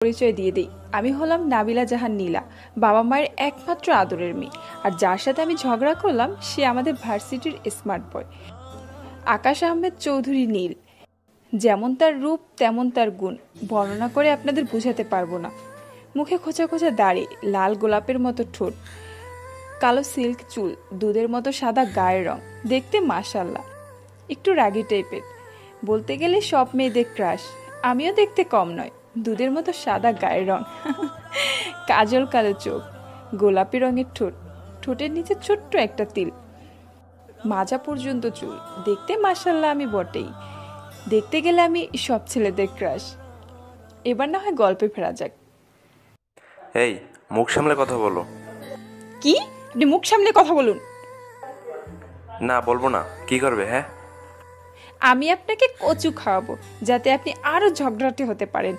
পরিচয় দিয়ে দিই, আমি হলাম নাবিলা জাহান নীলা, বাবা মায়ের একমাত্র আদরের মেয়ে। আর যার সাথে আমি ঝগড়া করলাম সে আমাদের ভার্সিটির স্মার্ট বয়, আকাশ আহমেদ চৌধুরী নীল। যেমন তার রূপ তেমন তার গুণ, বর্ণনা করে আপনাদের বুঝাতে পারবো না। মুখে খোঁচা খোঁচা দাড়ি, লাল গোলাপের মতো ঠোঁট, কালো সিল্ক চুল, দুধের মতো সাদা গায়ের রং, দেখতে মাশাল্লাহ। একটু রাগী টাইপের, বলতে গেলে সব মেয়েদের ক্রাশ। আমিও দেখতে কম নয়, দুধের মতো সাদা গায়ের রং, কাজল কালো চোখ, গোলাপি রঙের ঠোঁট, ঠোঁটের নিচে ছোট্ট একটা তিল, মাজা পর্যন্ত চুল, দেখতে মাশাল্লাহ আমি বটেই। দেখতে গেলে আমি সব ছেলেদের ক্রাশ। এবার না হয় গল্পে ফেরা যাক। এই, মুখ সামলে কথা বলো। কি? আপনি মুখ সামলে কথা বলুন। না, বলবো না। কি করবে? হ্যাঁ, আমি আপনাকে কচু খাওয়াবো যাতে আপনি আরো ঝগড়াটে হতে পারেন।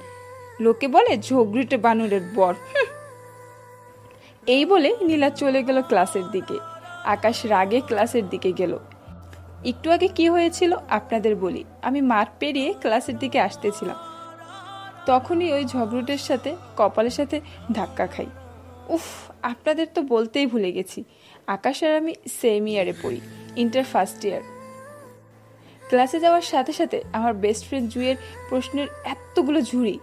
লোকে বলে ঝগড়ুটে বানরের বর। এই বলে নীলা চলে গেল ক্লাসের দিকে। আকাশ রাগে ক্লাসের দিকে গেল। একটু আগে কি হয়েছিল আপনাদের বলি। আমি মাঠ পেরিয়ে ক্লাসের দিকে আসতেছিলাম, তখনই ওই ঝগড়ুটের সাথে কপালের সাথে ধাক্কা খাই। উফ, আপনাদের তো বলতেই ভুলে গেছি, আকাশ আর আমি সেম ইয়ারে পড়ি, ইন্টার ফার্স্ট ইয়ার। ক্লাসে যাওয়ার সাথে সাথে আমার বেস্ট ফ্রেন্ড জুয়ের প্রশ্নের এতগুলো ঝুড়ি,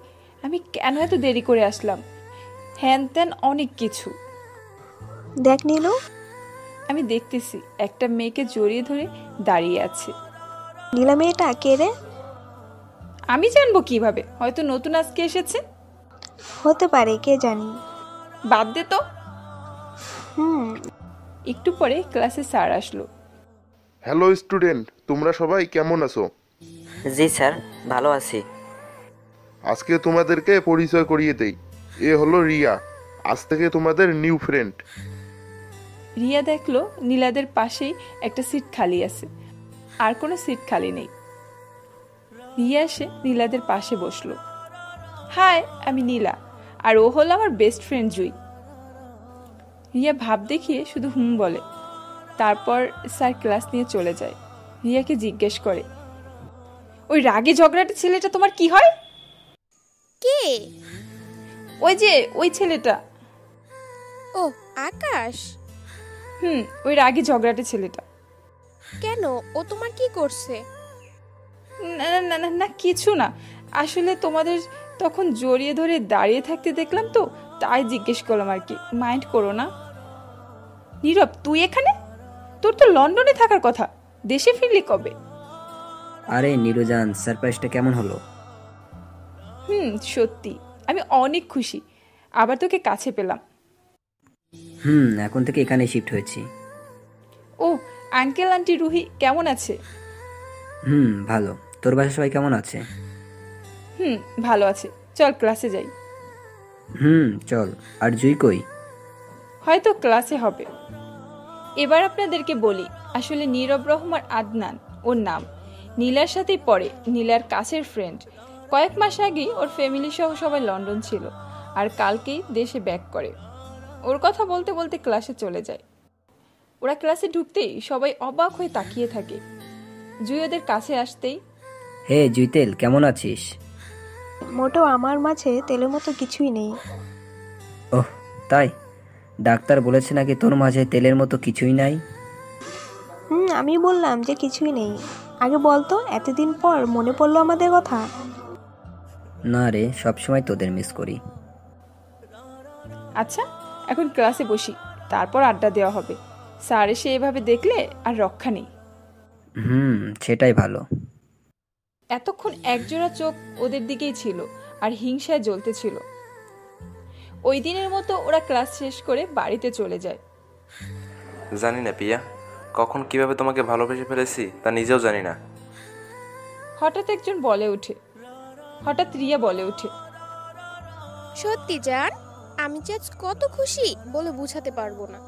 আমি কেন এত দেরি করে আসলাম, হ্যান ত্যান অনেক কিছু। দেখ নীলু, আমি দেখতেছি একটা মেয়েকে জড়িয়ে ধরে দাঁড়িয়ে আছে। নীলা মেয়েটা কে রে? আমি জানবো কিভাবে? হয়তো নতুন আজকে এসেছে। হতে পারে, কে জানি। বাদ দে তো। হুম। একটু পরে ক্লাসে স্যার আসলো। হ্যালো স্টুডেন্ট, তোমরা সবাই কেমন আছো? জি স্যার, ভালো আছি। আজকে তোমাদেরকে পরিচয় করিয়ে দেই। এ হলো রিয়া, আজ থেকে তোমাদের নিউ ফ্রেন্ড। রিয়া দেখলো নীলাদের পাশেই একটা সিট খালি আছে, আর কোনো সিট খালি নেই। রিয়া এসে নীলাদের পাশে বসলো। হাই, আমি নীলা, আর ও হলো আমার বেস্ট ফ্রেন্ড জুই। রিয়া ভাব দেখিয়ে শুধু হুম বলে। তারপর স্যার ক্লাস নিয়ে চলে যায়। রিয়াকে জিজ্ঞেস করে, ওই রাগে ঝগড়াটে ছেলেটা তোমার কি হয়? কে? ওই যে ওই ছেলেটা। ও, আকাশ। ওই রাগে ঝগড়াটে ছেলেটা। কেন, ও তোমার কি করছে? না না না না না, কিছু না। আসলে তোমাদের তখন জড়িয়ে ধরে দাঁড়িয়ে থাকতে দেখলাম তো, তাই জিজ্ঞেস করলাম আর কি, মাইন্ড করো না। নীরব, তুই এখানে? তোর তো লন্ডনে থাকার কথা, দেশে ফিরলি কবে? আরে নীরজান, সারপ্রাইজটা কেমন হলো? সত্যি আমি অনেক খুশি, আবার তোকে কাছে পেলাম। এখন থেকে এখানে শিফট হয়েছি। ও, আঙ্কেল আন্টি রুহি কেমন আছে? ভালো। তোর বাসায় সবাই কেমন আছে? ভালো আছে। চল ক্লাসে যাই। চল। আর জুই কই? হয়তো ক্লাসে হবে। এবার আপনাদেরকে বলি, আসলে নীরব রহমান আদনান ওর নাম। নীলার সাথেই পড়ে, নীলার কাছের ফ্রেন্ড। কয়েক মাস আগেই ওর ফ্যামিলি সহ সবাই লন্ডন ছিল, আর কালকেই দেশে ব্যাক করে। ওর কথা বলতে বলতে ক্লাসে চলে যায়। ওরা ক্লাসে ঢুকতেই সবাই অবাক হয়ে তাকিয়ে থাকে। জুই ওদের কাছে আসতেই, হে জুইতেল, কেমন আছিস? মোটেও আমার মাঝে তেলের মতো কিছুই নেই। ওহ, তাই? ডাক্তার বলেছে নাকি তোর মাঝে তেলের মতো কিছুই নাই? আমি বললাম যে কিছুই নেই। আগে বলতো, এতদিন পর মনে পড়লো আমাদের কথা। না রে, সবসময় তোদের মিস করি। আচ্ছা এখন ক্লাসে বসি, তারপর আড্ডা দেওয়া হবে। স্যার এসে এভাবে দেখলে আর রক্ষা নেই। সেটাই ভালো। এতক্ষণ একজোড়া চোখ ওদের দিকেই ছিল, আর হিংসায় জ্বলতেছিল। ওই দিনের মতো ওরা ক্লাস শেষ করে বাড়িতে চলে যায়। জানি না পিয়া, কখন কিভাবে তোমাকে ভালোবেসে ফেলেছি তা নিজেও জানি না। হঠাৎ রিয়া বলে ওঠে, সত্যি জান, আমি যে আজ কত খুশি বলে বুঝাতে পারবো না।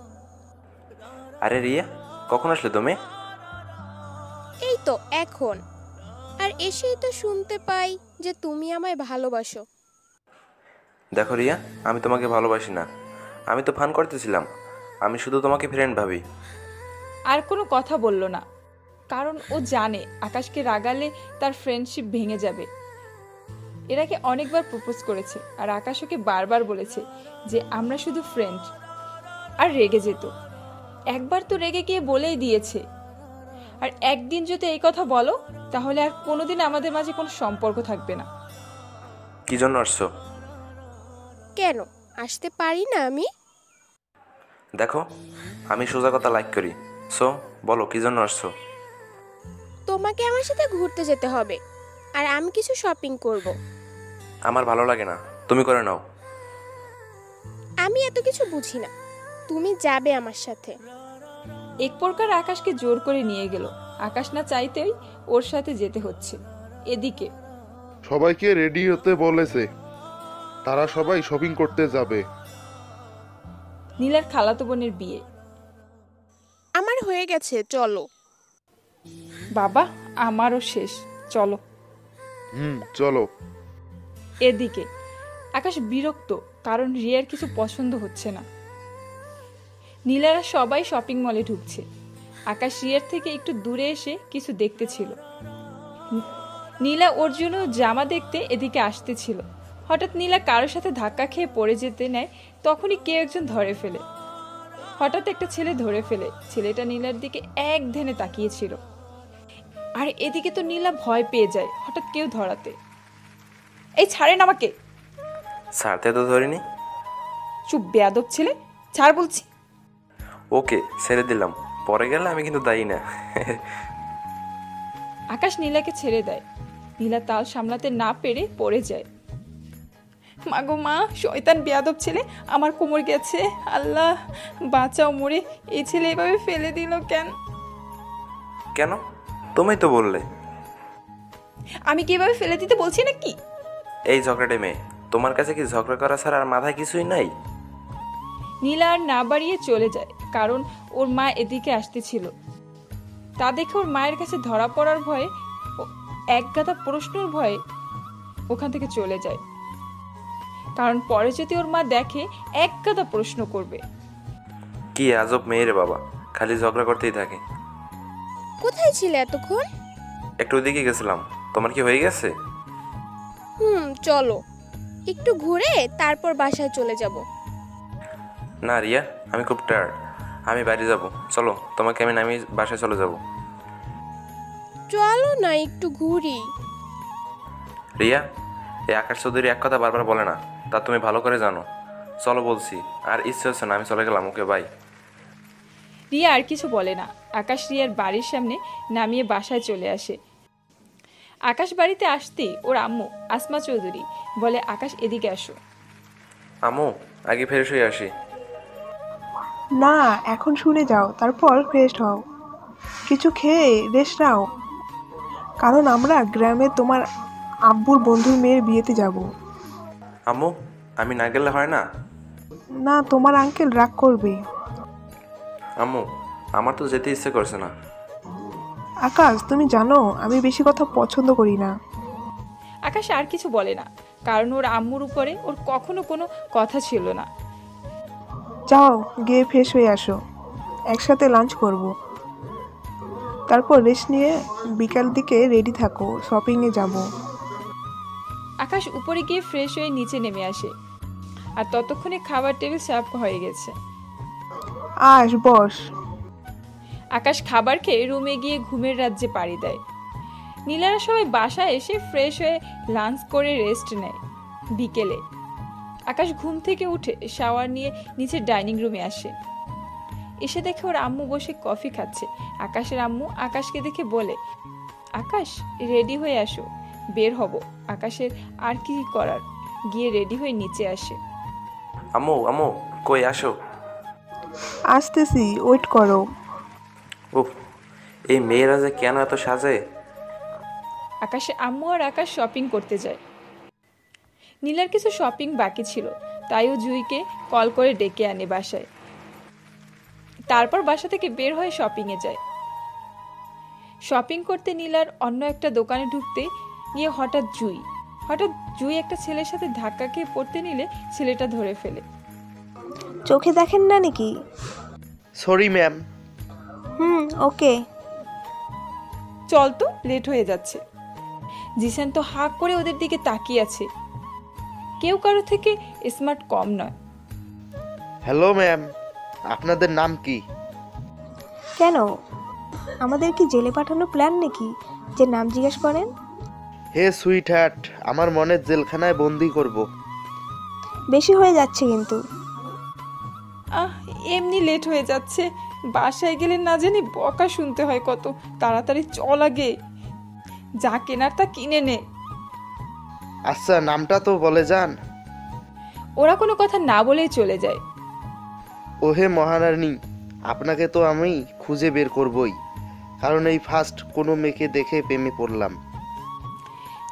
আরে রিয়া, কখন আসলে তুমি? এই তো এখন, আর এসেই তো শুনতে পাই যে তুমি আমায় ভালোবাসো। দেখো রিয়া, আমি তোমাকে ভালোবাসি না, আমি তো ফান করতেছিলাম। আমি শুধু তোমাকে ফ্রেন্ড ভাবি। আর কোনো কথা বলল না, কারণ ও জানে আকাশকে রাগালে তার ফ্রেন্ডশিপ ভেঙে যাবে। এর আগে অনেকবার প্রপোজ করেছে আর আকাশ ওকে বারবার বলেছে যে আমরা শুধু ফ্রেন্ড, আর রেগে যেত। একবার তো রেগে গিয়ে বলেই দিয়েছে। আর একদিন যদি এই কথা বলো তাহলে আর কোনোদিন আমাদের মাঝে কোনো সম্পর্ক থাকবে না। কি জন্য আসছো? কেন আসতে পারি না আমি? দেখো, আমি সোজা কথা লাইক করি। সো বলো কি জন্য আসছো? তোমাকে আমার সাথে ঘুরতে যেতে হবে, আর আমি কিছু শপিং করব। আমার ভালো লাগে না, তুমি করে নাও। আমি এত কিছু বুঝি না, তুমি যাবে আমার সাথে। এক প্রকার আকাশকে জোর করে নিয়ে গেল। আকাশ না চাইতেই ওর সাথে যেতে হচ্ছে। এদিকে সবাইকে রেডি হতে বলেছে, তারা সবাই শপিং করতে যাবে। নীলার খালাতো বোনের বিয়ে। আমার হয়ে গেছে, চলো। বাবা, আমারও শেষ, চলো। চলো। এদিকে আকাশ বিরক্ত, কারণ রিয়ার কিছু পছন্দ হচ্ছে না। নীলারা সবাই শপিং মলে ঢুকছে। আকাশ রিয়ার থেকে একটু দূরে এসে কিছু দেখতেছিল। নীলা ওর জন্য জামা দেখতে এদিকে আসতেছিল। হঠাৎ নীলা কারোর সাথে ধাক্কা খেয়ে পড়ে যেতে নেয়, তখনই কেউ একজন ধরে ফেলে। হঠাৎ একটা ছেলে ধরে ফেলে। ছেলেটা নীলার দিকে এক ধ্যানে তাকিয়েছিল। আর এদিকে তো নীলা ভয় পেয়ে যায় হঠাৎ কেউ ধরাতে। এই ছাড়েন আমাকে। ছাড়তে তো ধরিনি। চুপ, বেয়াদব ছেলে, ছাড় বলছি। ওকে, ছেড়ে দিলাম, পরে গেলে আমি কিন্তু দায়ী না। আকাশ নীলাকে ছেড়ে দেয়। নীলা তাল সামলাতে না পেরে পড়ে যায়। মাগো মা, শয়তান বেয়াদব ছেলে, আমার কোমর গেছে, আল্লাহ বাঁচাও মোরে। এই ছেলে এভাবে ফেলে দিল কেন? কেন? তুমি তো বললে। আমি কি এভাবে ফেলে দিতে বলছি নাকি? এই ঝগড়াটে মেয়ে, তোমার কাছে কি ঝগড়া করা ছাড়া আর মাথায় কিছুই নাই? নীলা আর না বাড়িয়ে চলে যায়, কারণ ওর মা এদিকে আসতেছিল। তা দেখে ওর মায়ের কাছে ধরা পড়ার ভয়ে, এক গাদা প্রশ্নর ভয়ে ওখান থেকে চলে যায়। কারণ পরে যদি ওর মা দেখে, এক গাদা প্রশ্ন করবে। কি আজব মেয়ে রে বাবা, খালি ঝগড়া করতেই থাকে। কোথায় ছিলে এতক্ষণ? একটু ওদিকে গেছিলাম। তোমার কি হয়ে গেছে? চলো একটু ঘুরে তারপর বাসায় চলে যাব। না রিয়া, আমি খুব টায়ার্ড, আমি বাড়ি যাব। চলো, তোমাকে আমি নামিয়ে বাসায় চলে যাব। চলো না একটু ঘুরি। রিয়া, এই আকাশ চৌধুরী এক কথা বারবার বলে না, তা তুমি ভালো করে জানো। চলো বলছি, আর ইচ্ছে হচ্ছে না, আমি চলে গেলাম। Okay bye. রিয়া আর কিছু বলে না। আকাশ রিয়ার বাড়ির সামনে নামিয়ে বাসায় চলে আসে। আকাশ বাড়িতে আসতেই ওর আম্মু আসমা চৌধুরী বলে, আকাশ এদিকে আসো। আমু, আগে ফ্রেশ হয়ে আসি। না, এখন শুনে যাও, তারপর ফ্রেশ হও, কিছু খেয়ে রেস্ট নাও, কারণ আমরা গ্রামে তোমার আব্বুর বন্ধুর মেয়ের বিয়েতে যাব। আম্মু, আমি না গেলে হয় না? না, তোমার আঙ্কেল রাগ করবে। আম্মু, আমার তো যেতে ইচ্ছে করছে না। আকাশ, তুমি জানো আমি বেশি কথা পছন্দ করি না। আকাশ আর কিছু বলে না, কারণ ওর আম্মুর উপরে ওর কখনো কোনো কথা ছিল না। যাও, গিয়ে ফ্রেশ হয়ে আসো, একসাথে লাঞ্চ করব, তারপর রেস্ট নিয়ে বিকাল দিকে রেডি থাকো, শপিংয়ে যাব। আকাশ উপরে গিয়ে ফ্রেশ হয়ে নিচে নেমে আসে, আর ততক্ষণে খাবার টেবিল সার্ভ হয়ে গেছে। বস। আকাশ খাবার খেয়ে রুমে গিয়ে ঘুমের রাজ্যে পাড়ি দেয়। নীলারা সবাই বাসায় এসে ফ্রেশ হয়ে লাঞ্চ করে রেস্ট নেয়। বিকেলে আকাশ ঘুম থেকে উঠে শাওয়ার নিয়ে নিচে ডাইনিং রুমে আসে। এসে দেখে ওর আম্মু বসে কফি খাচ্ছে। আকাশের আম্মু আকাশকে দেখে বলে, আকাশ রেডি হয়ে আসো, বের হব। আকাশের আর কি করার, গিয়ে রেডি হয়ে নিচে আসে। আম্মু, আম্মু কই আসো। আসতেছি, ওয়েট করো। উফ, এই মেয়েরা যে কেন এত সাজে। আকাশে আম্মু আর আকাশ শপিং করতে যায়। নীলার কিছু শপিং বাকি ছিল, তাই ও জুইকে কল করে ডেকে আনে বাসায়। তারপর বাসা থেকে বের হয়ে শপিংয়ে যায়। শপিং করতে নীলার অন্য একটা দোকানে ঢুকতে গিয়ে হঠাৎ জুই একটা ছেলের সাথে ধাক্কা খেয়ে পড়তে নিলে ছেলেটা ধরে ফেলে। চোখে দেখেন না নাকি? Sorry ma'am. ওকে। চল তো, লেট হয়ে যাচ্ছে। জিসান তো হাঁ করে ওদের দিকে তাকিয়ে আছে। কেউ কারো থেকে স্মার্ট কম নয়। হ্যালো ম্যাম, আপনাদের নাম কি? কেন, আমাদের কি জেলে পাঠানোর প্ল্যান নাকি যে নাম জিজ্ঞেস করেন? হে সুইট হার্ট, আমার মনের জেলখানায় বন্দি করব। বেশি হয়ে যাচ্ছে কিন্তু। এমনি লেট হয়ে যাচ্ছে, বাসায় গেলে না জানি বকা শুনতে হয় কত। তাড়াতাড়ি চল আগে, যা কেনার তা কিনে নে। আচ্ছা, নামটা তো বলে যান। ওরা কোনো কথা না বলেই চলে যায়। ওহে মহারানী, আপনাকে তো আমি খুঁজে বের করবই, কারণ এই ফার্স্ট কোনো মেয়েকে দেখে প্রেমে পড়লাম।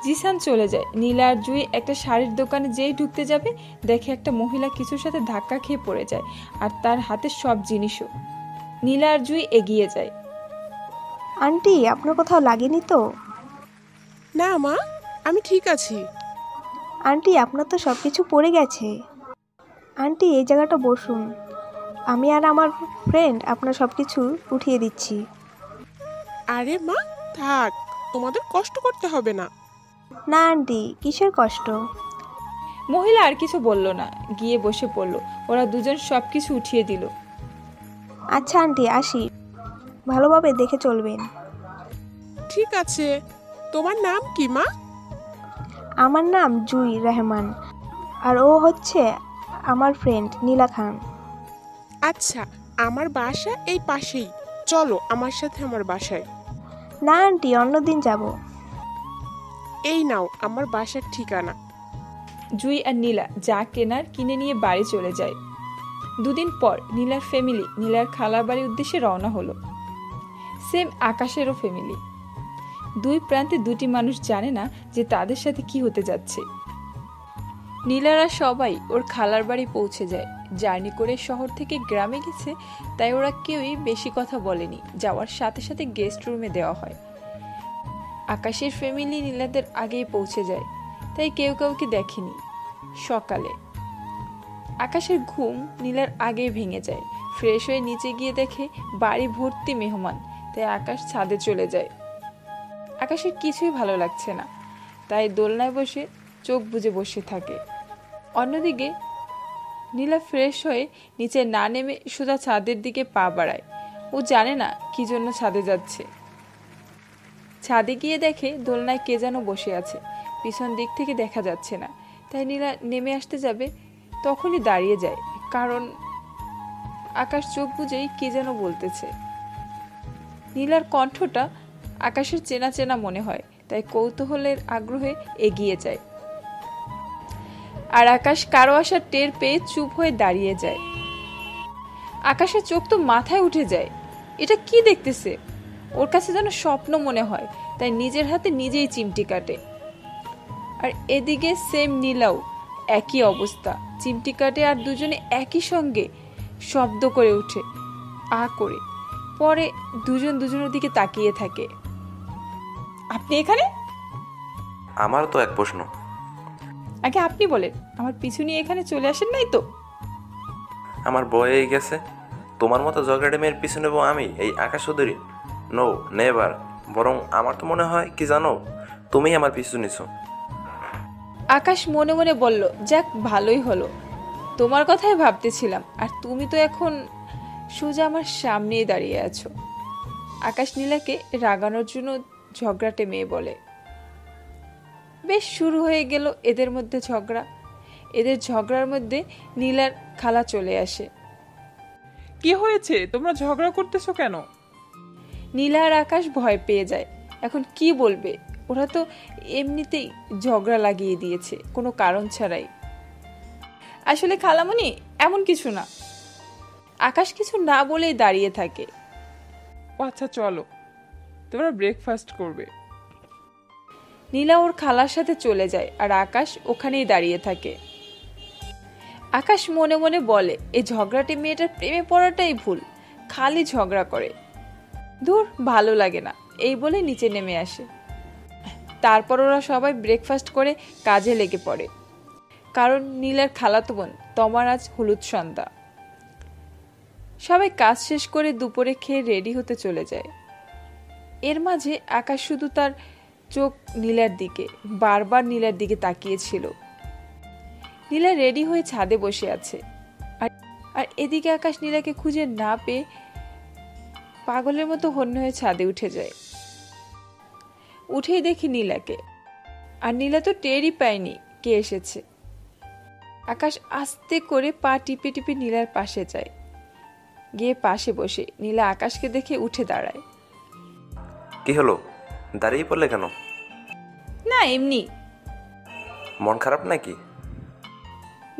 জিসান চলে যায়। নীলা আর জুই একটা শাড়ির দোকানে যেই ঢুকতে যাবে, দেখে একটা মহিলা কিছুর সাথে ধাক্কা খেয়ে পড়ে যায়, আর তার হাতে সব জিনিসও। নীলা আর জুই এগিয়ে যায়। আন্টি, আপনার কোথাও লাগেনি তো? না মা, আমি ঠিক আছি। আন্টি, আপনার তো সব কিছু পড়ে গেছে। আন্টি, এই জায়গাটা বসুন, আমি আর আমার ফ্রেন্ড আপনার সব কিছু উঠিয়ে দিচ্ছি। আরে মা, থাক, তোমাদের কষ্ট করতে হবে না। না আন্টি, কিসের কষ্ট? মহিলা আর কিছু বলল না, গিয়ে বসে পড়ল। ওরা দুজন সব কিছু উঠিয়ে দিল। আচ্ছা আন্টি, আসি, ভালোভাবে দেখে চলবেন। ঠিক আছে, তোমার নাম কি মা? আমার নাম জুই রহমান, আর ও হচ্ছে আমার ফ্রেন্ড নীলা খান। আচ্ছা, আমার বাসা এই পাশেই, চলো আমার সাথে আমার বাসায়। না আন্টি, অন্যদিন যাব। এই নাও আমার বাসার ঠিকানা। জুই আর নীলা যা কেনার কিনে নিয়ে বাড়ি চলে যায়। দুদিন পর নীলার ফ্যামিলি নীলার খালার বাড়ির উদ্দেশ্যে রওনা হলো। সেম আকাশেরও ফ্যামিলি। দুই প্রান্তে দুটি মানুষ জানে না যে তাদের সাথে কি হতে যাচ্ছে। নীলারা সবাই ওর খালার বাড়ি পৌঁছে যায়। জার্নি করে শহর থেকে গ্রামে গেছে, তাই ওরা কেউই বেশি কথা বলেনি। যাওয়ার সাথে সাথে গেস্ট রুমে দেওয়া হয়। আকাশের ফ্যামিলি নীলাদের আগেই পৌঁছে যায়, তাই কেউ কাউকে দেখেনি। সকালে আকাশের ঘুম নীলার আগেই ভেঙে যায়। ফ্রেশ হয়ে নিচে গিয়ে দেখে বাড়ি ভর্তি মেহমান, তাই আকাশ ছাদে চলে যায়। আকাশের কিছুই ভালো লাগছে না, তাই দোলনায় বসে চোখ বুজে বসে থাকে। অন্যদিকে নীলা ফ্রেশ হয়ে নিচে না নেমে সোজা ছাদের দিকে পা বাড়ায়। ও জানে না কি জন্য ছাদে যাচ্ছে। ছাদে গিয়ে দেখে দোলনায় কে যেন বসে আছে, পিছন দিক থেকে দেখা যাচ্ছে না। তাই নীলা নেমে আসতে যাবে, তখনই দাঁড়িয়ে যায়, কারণ আকাশ চোখ বুজেই কে যেন বলতেছে। নীলার কণ্ঠটা আকাশের চেনা চেনা মনে হয়, তাই কৌতূহলের আগ্রহে এগিয়ে যায়। আর আকাশ কারো আসার টের পেয়ে চুপ হয়ে দাঁড়িয়ে যায়। আকাশের চোখ তো মাথায় উঠে যায়। এটা কি দেখতেছে? ওর কাছে যেন স্বপ্ন মনে হয়, তাই নিজের হাতে নিজেই চিমটি কাটে। আর এদিকে সেম নীলাও একই অবস্থা, চিমটি কাটে আর দুজনে একই সঙ্গে শব্দ করে ওঠে, আ করে। পরে দুজন দুজনের দিকে তাকিয়ে থাকে। আপনি এখানে? আমার তো এক প্রশ্ন। আগে আপনি বলেন, আমার পিছু নিয়ে এখানে চলে আসেন নাই তো? আমার বয়ে গেছে, তোমার মতো ঝগড়াটে মেয়ের পিছু নেবো আমি এই আকাশ চৌধুরী? No, never. বরং আমার তো মনে হয় কি জানো, তুমিই আমার পিছু নিছো। আকাশ মনে মনে বলল, যাক ভালোই হলো, তোমার কথাই ভাবতেছিলাম, আর তুমি তো এখন সোজা আমার সামনেই দাঁড়িয়ে আছো। আকাশ নীলাকে রাগানোর জন্য ঝগড়াটে মেয়ে বলে। বেশ শুরু হয়ে গেল এদের মধ্যে ঝগড়া। এদের ঝগড়ার মধ্যে নীলার খালা চলে আসে। কি হয়েছে, তোমরা ঝগড়া করতেছো কেন? নীলা আর আকাশ ভয় পেয়ে যায়। এখন কি বলবে? ওরা তো এমনিতেই ঝগড়া লাগিয়ে দিয়েছে কোনো কারণ ছাড়াই। আসলে খালামণি, এমন কিছু না। আকাশ কিছু না বলেই দাঁড়িয়ে থাকে। ও আচ্ছা, চলো, তোমরা ব্রেকফাস্ট করবে। নীলা ওর খালার সাথে চলে যায়, আর আকাশ ওখানেই দাঁড়িয়ে থাকে। আকাশ মনে মনে বলে, এই ঝগড়াটে মেয়েটার প্রেমে পড়াটাই ভুল, খালি ঝগড়া করে, দূর ভালো লাগে না, এই বলে নিচে নেমে আসে। তারপর ওরা সবাই ব্রেকফাস্ট করে কাজে লেগে পড়ে, কারণ নীলার খালাতো বোন তমার আজ হলুদ সন্ধ্যা। সবাই কাজ শেষ করে দুপুরে খেয়ে রেডি হতে চলে যায়। এর মাঝে আকাশ শুধু তার চোখ নীলার দিকে, বারবার নীলার দিকে তাকিয়েছিল। নীলা রেডি হয়ে ছাদে বসে আছে, আর আর এদিকে আকাশ নীলাকে খুঁজে না পেয়ে পাগলের মতো হন্য হয়ে ছাদে উঠে যায়। উঠেই দেখি নীলাকে, আর নীলা তো টেরই পায়নি কে এসেছে। আকাশ আস্তে করে পা টিপে টিপে নীলার পাশে যায়, গিয়ে পাশে বসে নীলা আকাশকে দেখে উঠে দাঁড়ায়। কি হলো, দাঁড়িয়ে পড়লে কেন? না এমনি। মন খারাপ নাকি?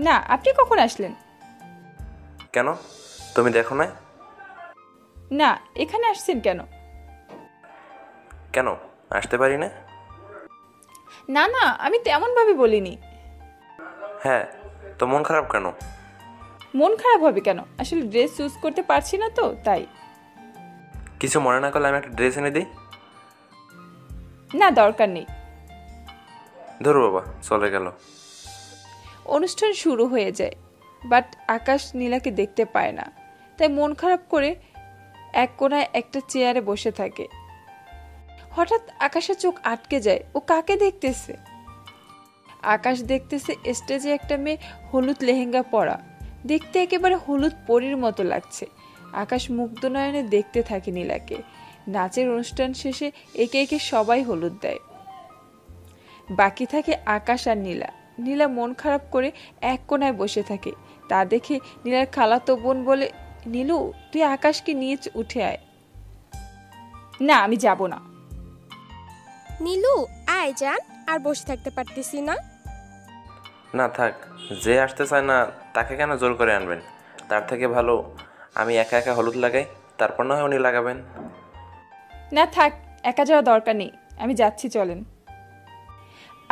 না, আপনি কখন আসলেন? কেন, তুমি দেখো না? না, এখানে আসছেন কেন? কেন আসতে পারি না? না না, আমি তেমন ভাবে বলিনি। হ্যাঁ, তো মন খারাপ কেন? মন খারাপ হবে কেন, আসলে ড্রেস চুজ করতে পারছি না তো তাই। কিছু মনে না করলে আমি একটা ড্রেস এনে দিই। না, দরকার নেই। ধরো বাবা, চলে গেল। অনুষ্ঠান শুরু হয়ে যায়, বাট আকাশ নীলাকে দেখতে পায় না, তাই মন খারাপ করে এক কোণায় একটা চেয়ারে বসে থাকে। হঠাৎ আকাশের চোখ আটকে যায়, ও কাকে দেখতেছে? আকাশ দেখতেছে স্টেজে একটা মেয়ে হলুদ লেহেঙ্গা পরা, দেখতে একেবারে হলুদ পরীর মতো লাগছে। আকাশ মুগ্ধ নয়নে দেখতে থাকে নীলাকে। নাচের অনুষ্ঠান শেষে একে একে সবাই হলুদ দেয়, বাকি থাকে আকাশ আর নীলা। নীলা মন খারাপ করে এক কোণায় বসে থাকে। তা দেখে নীলার খালাতো বোন বলে, নীলু তুই আকাশকে নিয়ে উঠে আয়। না, আমি যাব না। নীলু আয় যান, আর বসে থাকতে পারতেছি না। না থাক, যে আসতে চায় না তাকে কেন জোর করে আনবেন? তার থেকে ভালো আমি একা একা হলুদ লাগাই, তারপর না হয় উনি লাগাবেন। না থাক, একা যাওয়া দরকার নেই, আমি যাচ্ছি, চলেন।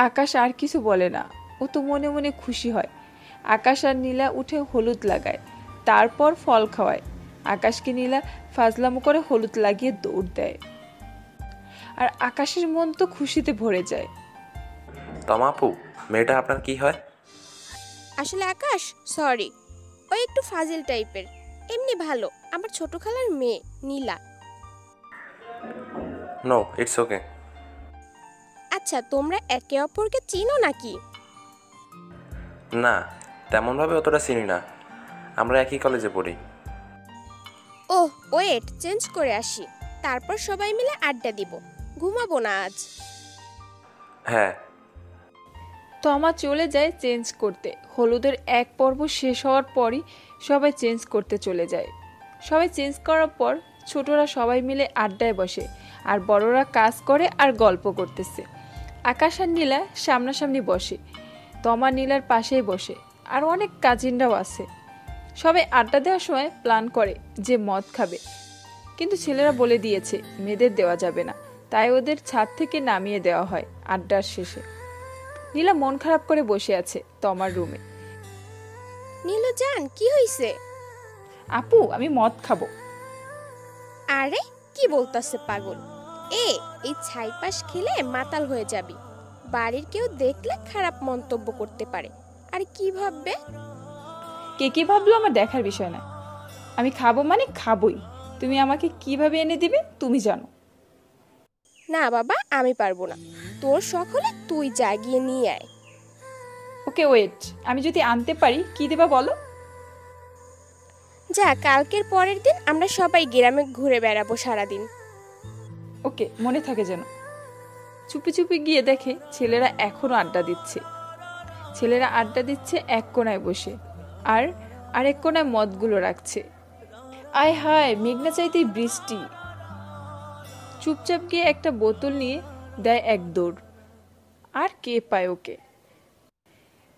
আকাশ আর কিছু বলে না, ও তো মনে মনে খুশি হয়। আকাশ আর নীলা উঠে হলুদ লাগায়, তারপর ফল খাওয়ায়। আকাশকে নীলা ফাজলামো করে হলুদ লাগিয়ে দৌড় দেয়, আর আকাশের মন তো খুশিতে ভরে যায়। তমাপু, মেয়েটা আপনার কি হয়? আসলে আকাশ, সরি, ও একটু ফাজিল টাইপের, এমনি ভালো। আমার ছোট খালার মেয়ে নীলা। No, it's okay. আচ্ছা, তোমরা একে অপরকে চিনো নাকি? না, তেমনভাবে অতটা চিনি না, আমরা একই কলেজে পড়ি। ওহ ওয়েট, চেঞ্জ করে আসি, তারপর সবাই মিলে আড্ডা দিব। ঘুমাবো না আজ। হ্যাঁ। তমা চলে যায় চেঞ্জ করতে। হলুদের এক পর্ব শেষ হওয়ার পরই সবাই চেঞ্জ করতে চলে যায়। সবাই চেঞ্জ করার পর ছোটরা সবাই মিলে আড্ডায় বসে, আর বড়রা কাজ করে আর গল্প করতেছে। আকাশ আর নীলা সামনাসামনি বসে, তমা নীলার পাশেই বসে, আর অনেক কাজিনরাও আছে। সবাই আড্ডা দেওয়ার সময় প্ল্যান করে যে মদ খাবে, কিন্তু ছেলেরা বলে দিয়েছে মেয়েদের দেওয়া যাবে না, তাই ওদের ছাদ থেকে নামিয়ে দেওয়া হয় আড্ডার শেষে। নীলা মন খারাপ করে বসে আছে তমার রুমে। নীলু জান, কি হইছে? আপু, আমি মদ খাবো। আরে কি বলতাছে পাগল? এই ছাইপাশ খেলে মাতাল হয়ে যাবি। বাড়ির কেউ দেখলে খারাপ মন্তব্য করতে পারে, আর কি ভাববে? কে কি ভাবলো আমার দেখার বিষয় না, আমি খাবো মানে খাবোই। তুমি আমাকে কিভাবে এনে দিবে তুমি জানো। না বাবা, আমি পারবো না। তোর শখ হলে তুই যা গিয়ে নিয়ে আয়। ওকে ওয়েট, আমি যদি আনতে পারি কি দেবা বলো? যা, কালকের পরের দিন আমরা সবাই গ্রামে ঘুরে বেড়াবো সারাদিন। ওকে, মনে থাকে যেন। চুপি চুপি গিয়ে দেখে ছেলেরা এখনো আড্ডা দিচ্ছে। ছেলেরা আড্ডা দিচ্ছে এক কোণায় বসে, আর আরেক কোণায় মদগুলো রাখছে। আয় হায়, মেঘনা চাইতেই বৃষ্টি। চুপচাপ গিয়ে একটা বোতল নিয়ে দেয় এক দৌড়, আর কে পায় ওকে।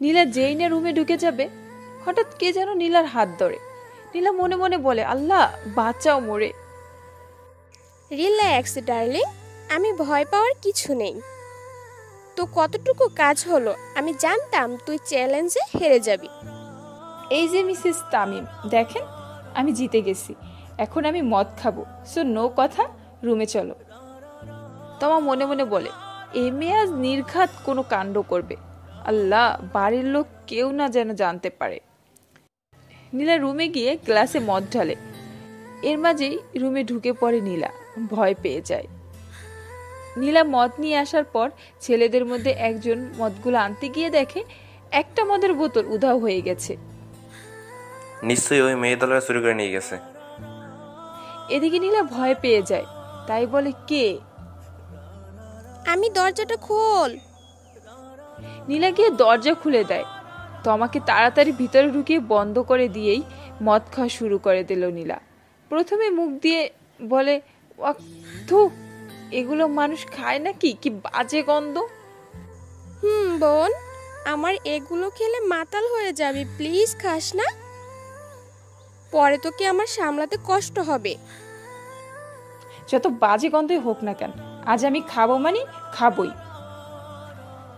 নীলা যেই না রুমে ঢুকে যাবে, হঠাৎ কে যেন নীলার হাত ধরে। নীলা মনে মনে বলে, আল্লাহ বাঁচাও মোরে। রিল্যাক্স ডার্লিং, আমি ভয় পাওয়ার কিছু নেই। তো কতটুকু কাজ হলো, আমি জানতাম তুই চ্যালেঞ্জে হেরে যাবি। এই যে মিসেস তামিম, দেখেন আমি জিতে গেছি, এখন আমি মদ খাবো, সো নো কথা, রুমে চলো। তোমার মনে মনে বলে, এ মেয়ে আজ নির্ঘাত কোনো কাণ্ড করবে, আল্লাহ বাড়ির লোক কেউ না যেন জানতে পারে। নীলা রুমে গিয়ে গ্লাসে মদ ঢালে। এর মাঝেই রুমে ঢুকে পড়ে নীলা, ভয় পেয়ে যায়। নীলা মদ নিয়ে আসার পর ছেলেদের মধ্যে একজন মদগুলো আনতে গিয়ে দেখে একটা মদের বোতল উধাও হয়ে গেছে। নিশ্চয়ই ওই মেয়ে দলের চুরি করে নিয়ে গেছে। এদিকে নীলা ভয় পেয়ে যায়, তাই বলে, কে? আমি দরজাটা খোল। নীলা গিয়ে দরজা খুলে দেয়। তমাকে তাড়াতাড়ি ভিতরে ঢুকিয়ে বন্ধ করে দিয়েই মদ খাওয়া শুরু করে দিল নীলা। প্রথমে মুখ দিয়ে বলে, থু, এগুলো মানুষ খায় নাকি? কি বাজে গন্ধ। বোন, আমার এগুলো খেলে মাতাল হয়ে যাবি, প্লিজ খাস না, পরে তোকে আমার সামলাতে কষ্ট হবে। যত বাজে গন্ধই হোক না কেন, আজ আমি খাবো মানে খাবই।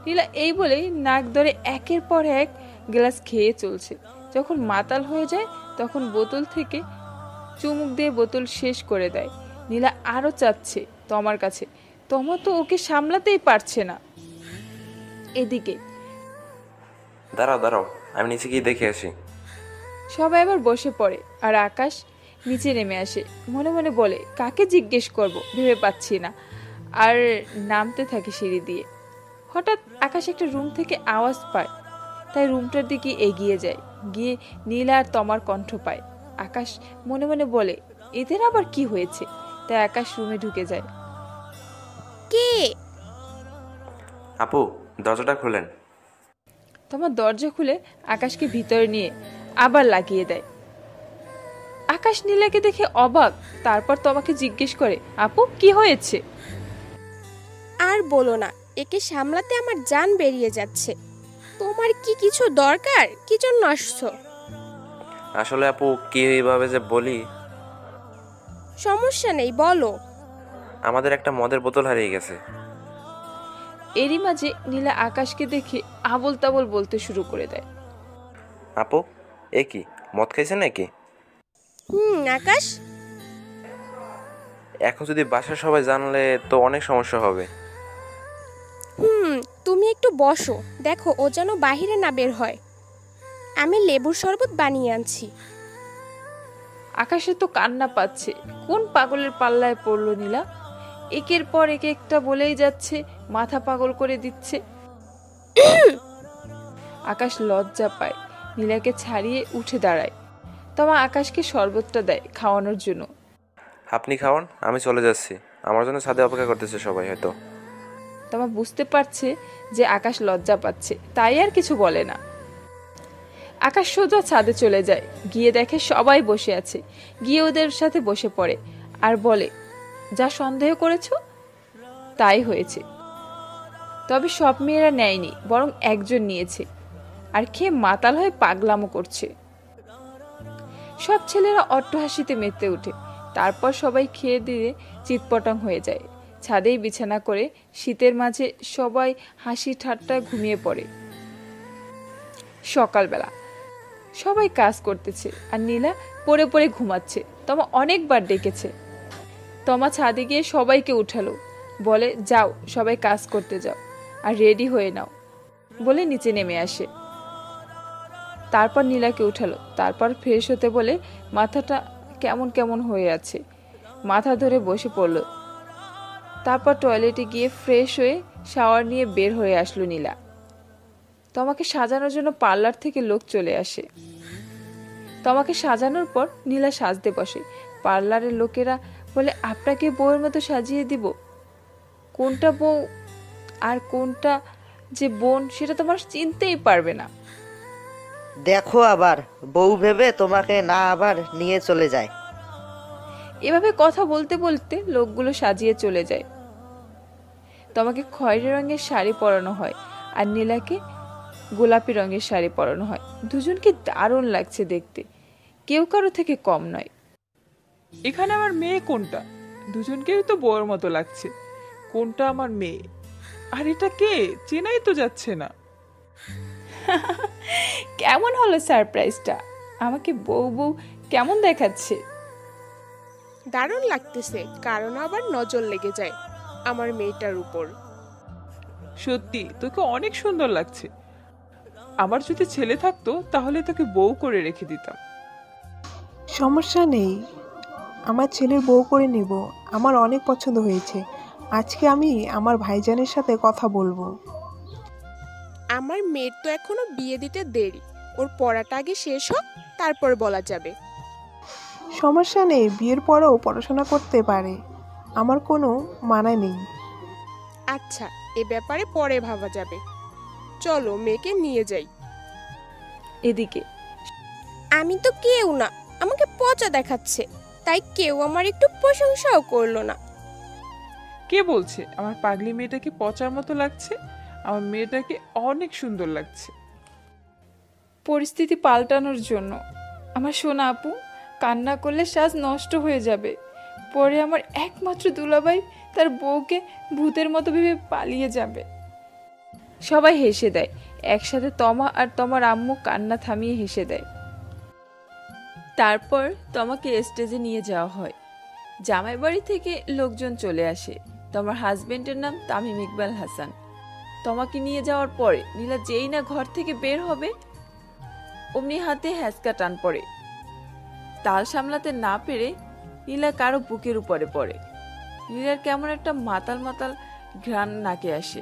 নীলা এই বলেই নাক ধরে একের পর এক গ্লাস খেয়ে চলছে। যখন মাতাল হয়ে যায় তখন বোতল থেকে চুমুক দিয়ে বোতল শেষ করে দেয়। নীলা আরো চাচ্ছে তমার কাছে, তমা তো ওকে সামলাতেই পারছে না। এদিকে দাঁড়াও দাঁড়াও, আমি নিচে গিয়ে দেখে আসি। সবাই আবার বসে পড়ে আর আকাশ নিচে নেমে আসে। মনে মনে বলে, কাকে জিজ্ঞেস করব ভেবে পাচ্ছি না, আর নামতে থাকে সিঁড়ি দিয়ে। হঠাৎ আকাশ একটা রুম থেকে আওয়াজ পায়, তাই রুমটার দিকে এগিয়ে যায়। গিয়ে নীলা আর তমার কণ্ঠ পায়। আকাশ মনে মনে বলে, এদের আবার কি হয়েছে? তাই আকাশ রুমে ঢুকে যায়। কে? আপু, দরজাটা খুলেন। তমা দরজা খুলে আকাশকে ভিতরে নিয়ে আবার লাগিয়ে দেয়। আকাশ নীলাকে দেখে অবাক, তারপর তোমাকে জিজ্ঞেস করে, আপু কি হয়েছে? আর বলো না, একে সামলাতে আমার জান বেরিয়ে যাচ্ছে। তোমার কি কিছু দরকার? কি জন্য আসছো? আসলে আপু, কি এইভাবে যে বলি। সমস্যা নেই, বলো। আমাদের একটা মদের বোতল হারিয়ে গেছে। এরই মাঝে নীলা আকাশকে দেখে আবল তাবল বলতে শুরু করে দেয়। আপু, এ কি মদ খাইছে নাকি? আকাশ, এখন যদি বাসার সবাই জানলে তো অনেক সমস্যা হবে। তুমি একটু বসো, দেখো ও যেন বাহিরে না বের হয়। আমি লেবুর শরবত বানিয়ে আনছি। আকাশে তো কান্না পাচ্ছে। কোন পাগলের পাল্লায় পড়লো নীলা? একের পর এক একটা বলেই যাচ্ছে, মাথা পাগল করে দিচ্ছে। আকাশ লজ্জা পায়, নীলাকে ছাড়িয়ে উঠে দাঁড়ায়। তমা আকাশকে শরবতটা দেয় খাওয়ানোর জন্য। আপনি খাওয়ান, আমি চলে যাচ্ছি। আমার জন্য ছাদে অপেক্ষা করতেছে সবাই হয়তো। তমা বুঝতে পারছে যে আকাশ লজ্জা পাচ্ছে, তাই আর কিছু বলে না। আকাশ সোজা ছাদে চলে যায়, গিয়ে দেখে সবাই বসে আছে। গিয়ে ওদের সাথে বসে পড়ে আর বলে, যা সন্দেহ করেছো তাই হয়েছে। তবে সব মেয়েরা নেয়নি, বরং একজন নিয়েছে, আর খেয়ে মাতাল হয়ে পাগলামো করছে। সব ছেলেরা অট্টহাসিতে মেতে ওঠে। তারপর সবাই খেয়ে দিয়ে চিৎপটাং হয়ে যায়। ছাদেই বিছানা করে শীতের মাঝে সবাই হাসি ঠাট্টা ঘুমিয়ে পড়ে। সকালবেলা সবাই কাজ করতেছে আর নীলা পড়ে পড়ে ঘুমাচ্ছে। তমা অনেকবার ডেকেছে। তমা ছাদে গিয়ে সবাইকে উঠালো, বলে, যাও সবাই কাজ করতে যাও আর রেডি হয়ে নাও বলে নিচে নেমে আসে। তারপর নীলাকে উঠালো, তারপর ফ্রেশ হতে বলে মাথাটা কেমন কেমন হয়ে আছে, মাথা ধরে বসে পড়লো। তারপর টয়লেটে গিয়ে ফ্রেশ হয়ে শাওয়ার নিয়ে বের হয়ে আসলো নীলা। তোমাকে সাজানোর জন্য পার্লার থেকে লোক চলে আসে। তোমাকে সাজানোর পর নীলা সাজতে বসে। পার্লারের লোকেরা বলে, আপনাকে বউয়ের মতো সাজিয়ে দিব। কোনটা বউ আর কোনটা যে বোন সেটা তোমার চিনতেই পারবে না। দেখো আবার বউ ভেবে তোমাকে না আবার নিয়ে চলে যায়। এভাবে কথা বলতে বলতে লোকগুলো সাজিয়ে চলে যায়। তোমাকে খয়েরি রঙের শাড়ি পরানো হয় আর নীলাকে গোলাপি রঙের শাড়ি পরানো হয়। দুজনকে দারুণ লাগছে দেখতে, কেউ কারো থেকে কম নয়। এখানে আমার মেয়ে কোনটা? দুজনকেই তো বউয়ের মতো লাগছে। কোনটা আমার মেয়ে আর এটা কে? চেনাই তো যাচ্ছে না। কেমন হলো সারপ্রাইজটা? আমাকে বউ বউ কেমন দেখাচ্ছে? দারুণ লাগতেছে, কারণ আবার নজর লেগে যায় আমার মেয়েটার উপর। সত্যি তোকে অনেক সুন্দর লাগছে। আমার যদি ছেলে থাকতো তাহলে তোকে বউ করে রেখে দিতাম। সমস্যা নেই, আমার ছেলের বউ করে নেব। আমার অনেক পছন্দ হয়েছে। আজকে আমি আমার ভাইজানের সাথে কথা বলবো। আমার মেয়ের তো এখনো বিয়ে দিতে দেরি, ওর পড়াটা আগে শেষ হোক, তারপর বলা যাবে। সমস্যা নেই, বিয়ের পরেও পড়াশোনা করতে পারে, আমার কোনো মানা নেই। আচ্ছা, এ ব্যাপারে পরে ভাবা যাবে। চলো মেয়েকে নিয়ে যাই। এদিকে আমি তো কেউ না, আমাকে পচা দেখাচ্ছে, তাই কেউ আমার একটু প্রশংসাও করলো না। কে বলছে আমার পাগলি মেয়েটাকে পচার মতো লাগছে? আমার মেয়েটাকে অনেক সুন্দর লাগছে। পরিস্থিতি পাল্টানোর জন্য। আমার সোনা আপু, কান্না করলে সাজ নষ্ট হয়ে যাবে। পরে আমার একমাত্র দুলাভাই তার বউকে ভূতের মতো ভেবে পালিয়ে যাবে। সবাই হেসে দেয়। একসাথে তমা আর তোমার আম্মু কান্না থামিয়ে হেসে দেয়। তারপর তোমাকে স্টেজে নিয়ে যাওয়া হয়। জামাই বাড়ি থেকে লোকজন চলে আসে। তোমার হাজবেন্ডের নাম তামিম ইকবাল হাসান। তোমাকে নিয়ে যাওয়ার পরে নীলা যেই না ঘর থেকে বের হবে, অমনি হাতে হ্যাঁচকা টান পড়ে। তাল সামলাতে না পেরে নীলা কারো বুকের উপরে পড়ে। নীলার কেমন একটা মাতাল মাতাল ঘ্রাণ নাকে আসে।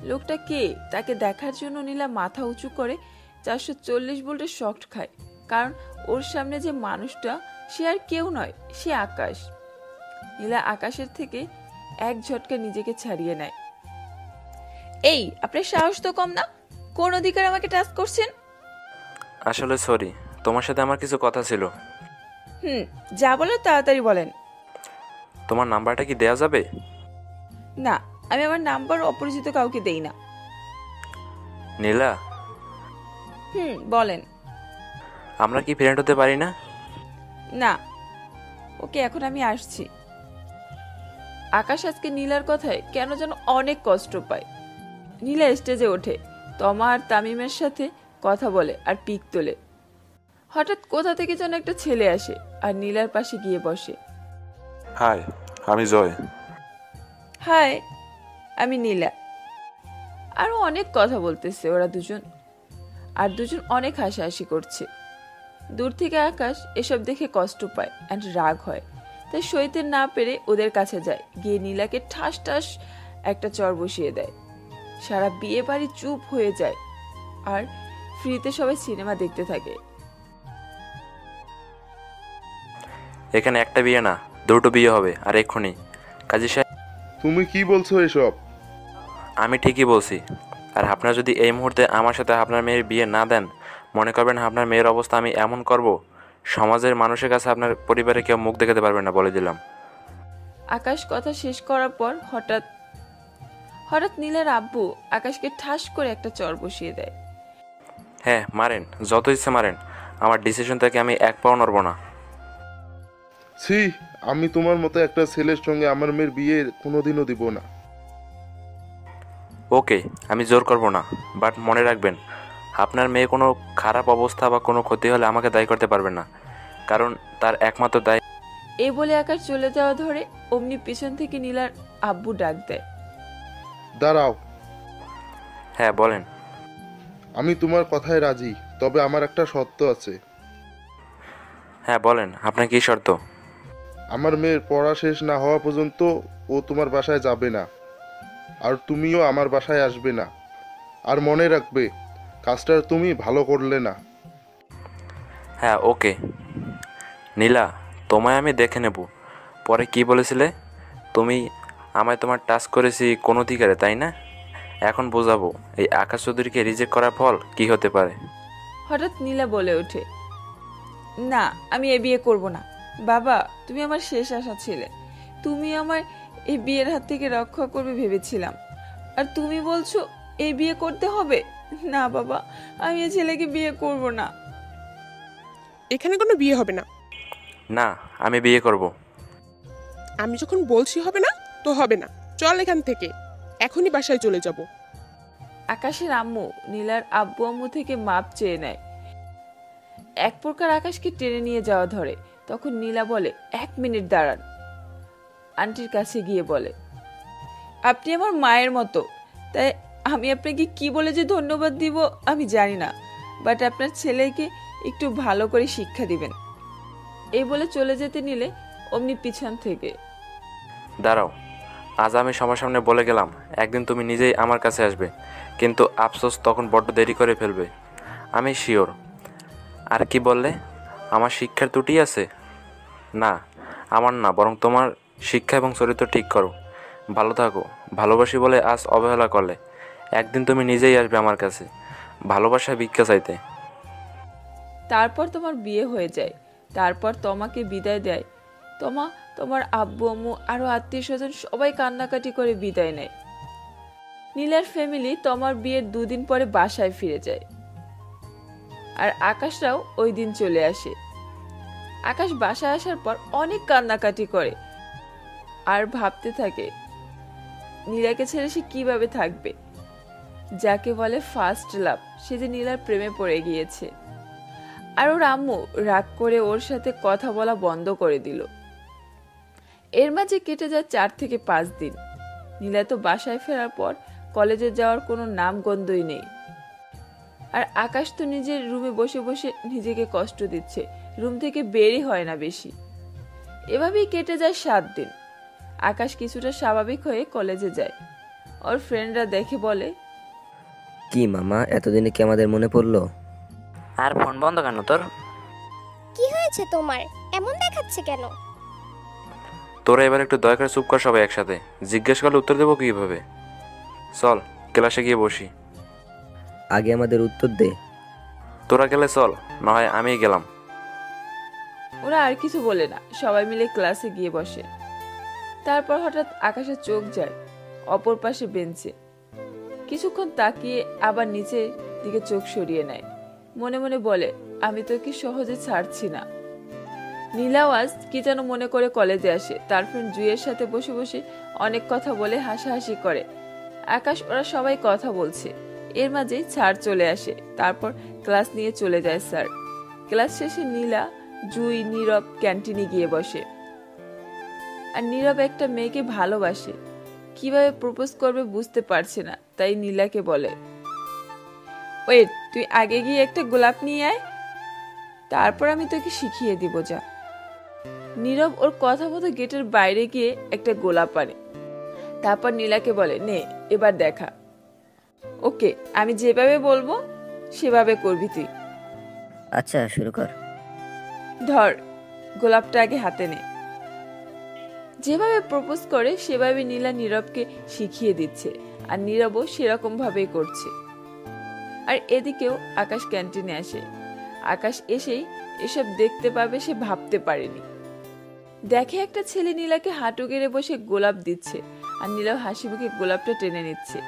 লোকটা কে তাকে দেখার জন্য নীলা মাথা উঁচু করে 440 ভোল্টের শক খায়, কারণ ওর সামনে যে মানুষটা সে আর কেউ নয়, সে আকাশ। নীলা আকাশের থেকে এক ঝটকা নিজেকে ছাড়িয়ে নেয়। এই, আপনার সাহস তো কম না? কোন অধিকার আমাকে টাচ করছেন? আসলে সরি, তোমার সাথে আমার কিছু কথা ছিল। যা বলো তাড়াতাড়ি বলেন। তোমার নাম্বারটা কি দেওয়া যাবে? না, আমি আমার নাম্বার অপরিচিত কাউকে দেই না। নীলা, বলেন। আমরা কি ফ্রেন্ড হতে পারি না? না। ওকে, এখন আমি আসছি। আকাশ আজকে নীলার কথায় কেন যেন অনেক কষ্ট পায়। নীলা স্টেজে ওঠে, তমা আর তামিমের সাথে কথা বলে আর পিক তোলে। হঠাৎ কোথা থেকে যেন একটা ছেলে আসে আর নীলার পাশে গিয়ে বসে। হাই, আমি জয়। হাই, আমি নীলা। আরো অনেক কথা বলতেছে ওরা দুজন, আর দুজন অনেক হাসাহাসি করছে। দূর থেকে আকাশ এসব দেখে কষ্ট পায় অ্যান্ড রাগ হয়, তাই সইতে না পেরে ওদের কাছে যায়। গিয়ে নীলাকে ঠাস ঠাস একটা চর বসিয়ে দেয়। সারা বিয়ে বাড়ি চুপ হয়ে যায় আর ফ্রিতে সবাই সিনেমা দেখতে থাকে। এখানে একটা বিয়ে না, দুটো বিয়ে হবে, আর এক্ষুনি। কাজী সাহেব, তুমি কি বলছো এসব? আমি ঠিকই বলছি। আর আপনারা যদি এই মুহূর্তে আমার সাথে আপনার মেয়ের বিয়ে না দেন, মনে করবেন আপনার মেয়ের অবস্থা আমি এমন করব, সমাজের মানুষের কাছে আপনার পরিবারে কেউ মুখ দেখাতে পারবে না, বলে দিলাম। আকাশ কথা শেষ করার পর হঠাৎ নীলার আব্বু আকাশকে ঠাস করে একটা চর বসিয়ে দেয়। হ্যাঁ, মারেন, যত ইচ্ছে মারেন, আমার ডিসিশন থেকে আমি এক পাও নড়ব না। ছি, আমি তোমার মতো একটা ছেলের সঙ্গে আমার মেয়ের বিয়ে কোনোদিনও দিব না। ওকে, আমি জোর করব না, বাট মনে রাখবেন আপনার মেয়ে কোনো খারাপ অবস্থা বা কোনো ক্ষতি হলে আমাকে দায়ী করতে পারবেন না, কারণ তার একমাত্র দায়। এই বলে আকাশ চলে যাওয়া ধরে অমনি পিছন থেকে নীলার আব্বু ডাক দেয়। দাঁড়াও। হ্যাঁ, বলেন। আমি তোমার কথায় রাজি, তবে আমার একটা শর্ত আছে। হ্যাঁ বলেন, আপনার কি শর্ত? আমার মেয়ের পড়া শেষ না হওয়া পর্যন্ত ও তোমার বাসায় যাবে না, আর তুমিও আমার বাসায় আসবে না। আর মনে রাখবে, কাজটা তুমি ভালো করলে না। হ্যাঁ, ওকে। নীলা, তোমায় আমি দেখে নেব। পরে কি বলেছিলে তুমি? আমায় তোমার টাচ করেছি কোন অধিকারে, তাই না? এখন বোঝাবো এই আকাশ চৌধুরীকে রিজেক্ট করার ফল কি হতে পারে। হঠাৎ নীলা বলে ওঠে, না, আমি এ বিয়ে করব না। বাবা, তুমি আমার শেষ আশা ছিলে। তুমি আমার এই বিয়ের হাত থেকে রক্ষা করবে ভেবেছিলাম, আর তুমি বলছো এই বিয়ে করতে হবে? না বাবা, আমি এই ছেলেকে বিয়ে করব না। এখানে কোনো বিয়ে হবে না। না, আমি বিয়ে করব। আমি যখন বলছি হবে না, তো হবে না। চল এখান থেকে, এখনই বাসায় চলে যাব। আকাশের আম্মু নীলার আব্বু আম্মু থেকে মাপ চেয়ে নেয়। এক প্রকার আকাশকে টেনে নিয়ে যাওয়া ধরে। তখন নীলা বলে, 1 মিনিট দাঁড়ান। আন্টির কাছে গিয়ে বলে, আপনি আমার মায়ের মতো, তাই আমি আপনাকে কি বলে যে ধন্যবাদ দিব আমি জানি না, বাট আপনার ছেলেকে একটু ভালো করে শিক্ষা দিবেন। এই বলে চলে যেতে নিলে অমনি পিছন থেকে, দাঁড়াও, আজ আমি সবার সামনে বলে গেলাম একদিন তুমি নিজেই আমার কাছে আসবে, কিন্তু আফসোস তখন বড্ড দেরি করে ফেলবে। আমি শিওর। আর কি বললে, আমার শিক্ষার ত্রুটি আছে? না, আমার না, বরং তোমার শিক্ষা এবং চরিত্র ঠিক করো। ভালো থাকো। ভালোবাসি বলে আজ অবহেলা করলে, একদিন তুমি নিজেই আসবে আমার কাছে ভালোবাসায় ভিক্ষা চাইতে। তারপর তোমার বিয়ে হয়ে যায়, তারপর তোমাকে বিদায় দেয়। তোমার আব্বু আম্মু আরো আত্মীয় স্বজন সবাই কান্নাকাটি করে বিদায় নেয়। নীলার ফ্যামিলি তোমার বিয়ের 2 দিন পরে বাসায় ফিরে যায়, আর আকাশরাও ওই দিন চলে আসে। আকাশ বাসায় আসার পর অনেক কান্নাকাটি করে আর ভাবতে থাকে নীলাকে ছেড়ে সে কিভাবে থাকবে। যাকে বলে ফার্স্ট লাভ, সে যে নীলার প্রেমে পড়ে গিয়েছে। আর ওর আম্মু রাগ করে ওর সাথে কথা বলা বন্ধ করে দিল। এর মাঝে কেটে যায় 4 থেকে 5 দিন। নীলা তো বাসায় ফেরার পর কলেজে যাওয়ার কোনো নামগন্ধই নেই। আর আকাশ তো নিজের রুমে বসে বসে নিজেকে কষ্ট দিচ্ছে, রুম থেকে বেরই হয় না বেশি। এভাবেই কেটে যায় 7 দিন। আকাশ কিছুটা স্বাভাবিক হয়ে কলেজে যায়। ওর ফ্রেন্ডরা দেখে বলে, কি মামা, এতদিনে কি আমাদের মনে পড়লো? আর ফোন বন্ধ কেন তোর? কি হয়েছে তোমার, এমন দেখাচ্ছে কেন? তোরা এবার একটু দয়া করে চুপ কর সবাই একসাথে। জিজ্ঞেস করলে উত্তর দেবো কীভাবে? চল ক্লাসে গিয়ে বসি। আগে আমাদের উত্তর দে। তোরা গেলে চল, না হয় আমিই গেলাম। ওরা আর কিছু বলে না, সবাই মিলে ক্লাসে গিয়ে বসে। তারপর হঠাৎ আকাশের চোখ যায় অপর পাশে বেঞ্চে। কিছুক্ষণ তাকিয়ে আবার নিচের দিকে চোখ সরিয়ে নেয়। মনে মনে বলে, আমি তো কি সহজে ছাড়ছি না। নীলাওয়াজ কি যেন মনে করে কলেজে আসে। তার ফ্রেন্ড জুইয়ের সাথে বসে বসে অনেক কথা বলে হাসাহাসি করে। আকাশ ওরা সবাই কথা বলছে, এর মাঝেই স্যার চলে আসে। তারপর ক্লাস নিয়ে চলে যায় স্যার। ক্লাস শেষে নীলা, জুই, নীরব ক্যান্টিনে গিয়ে বসে। আর নীরব একটা মেয়েকে ভালোবাসে, কিভাবে প্রপোজ করবে বুঝতে পারছে না, তাই নীলাকে বলে, ওয়েট, তুই আগে গিয়ে একটা গোলাপ নিয়ে আয়, তারপর আমি তোকে শিখিয়ে দিব। যা। নীরব ওর কথা মতো গেটের বাইরে গিয়ে একটা গোলাপ আনে। তারপর নীলাকে বলে, নে এবার দেখা। ওকে, আমি যেভাবে বলবো সেভাবে করবি তুই। আচ্ছা, শুরু কর। ধর, গোলাপটা আগে হাতে নে। যেভাবে প্রপোজ করে সেভাবে নীলা নীরবকে শিখিয়ে দিচ্ছে, আর নীরবও সেরকম ভাবেই করছে। আর এদিকেও আকাশ ক্যান্টিনে আসে। আকাশ এসেই এসব দেখতে পাবে সে ভাবতে পারেনি। দেখে একটা ছেলে নীলাকে হাঁটু গেড়ে বসে গোলাপ দিচ্ছে, আর নীলা হাসি মুখে গোলাপটা টেনে নিচ্ছে।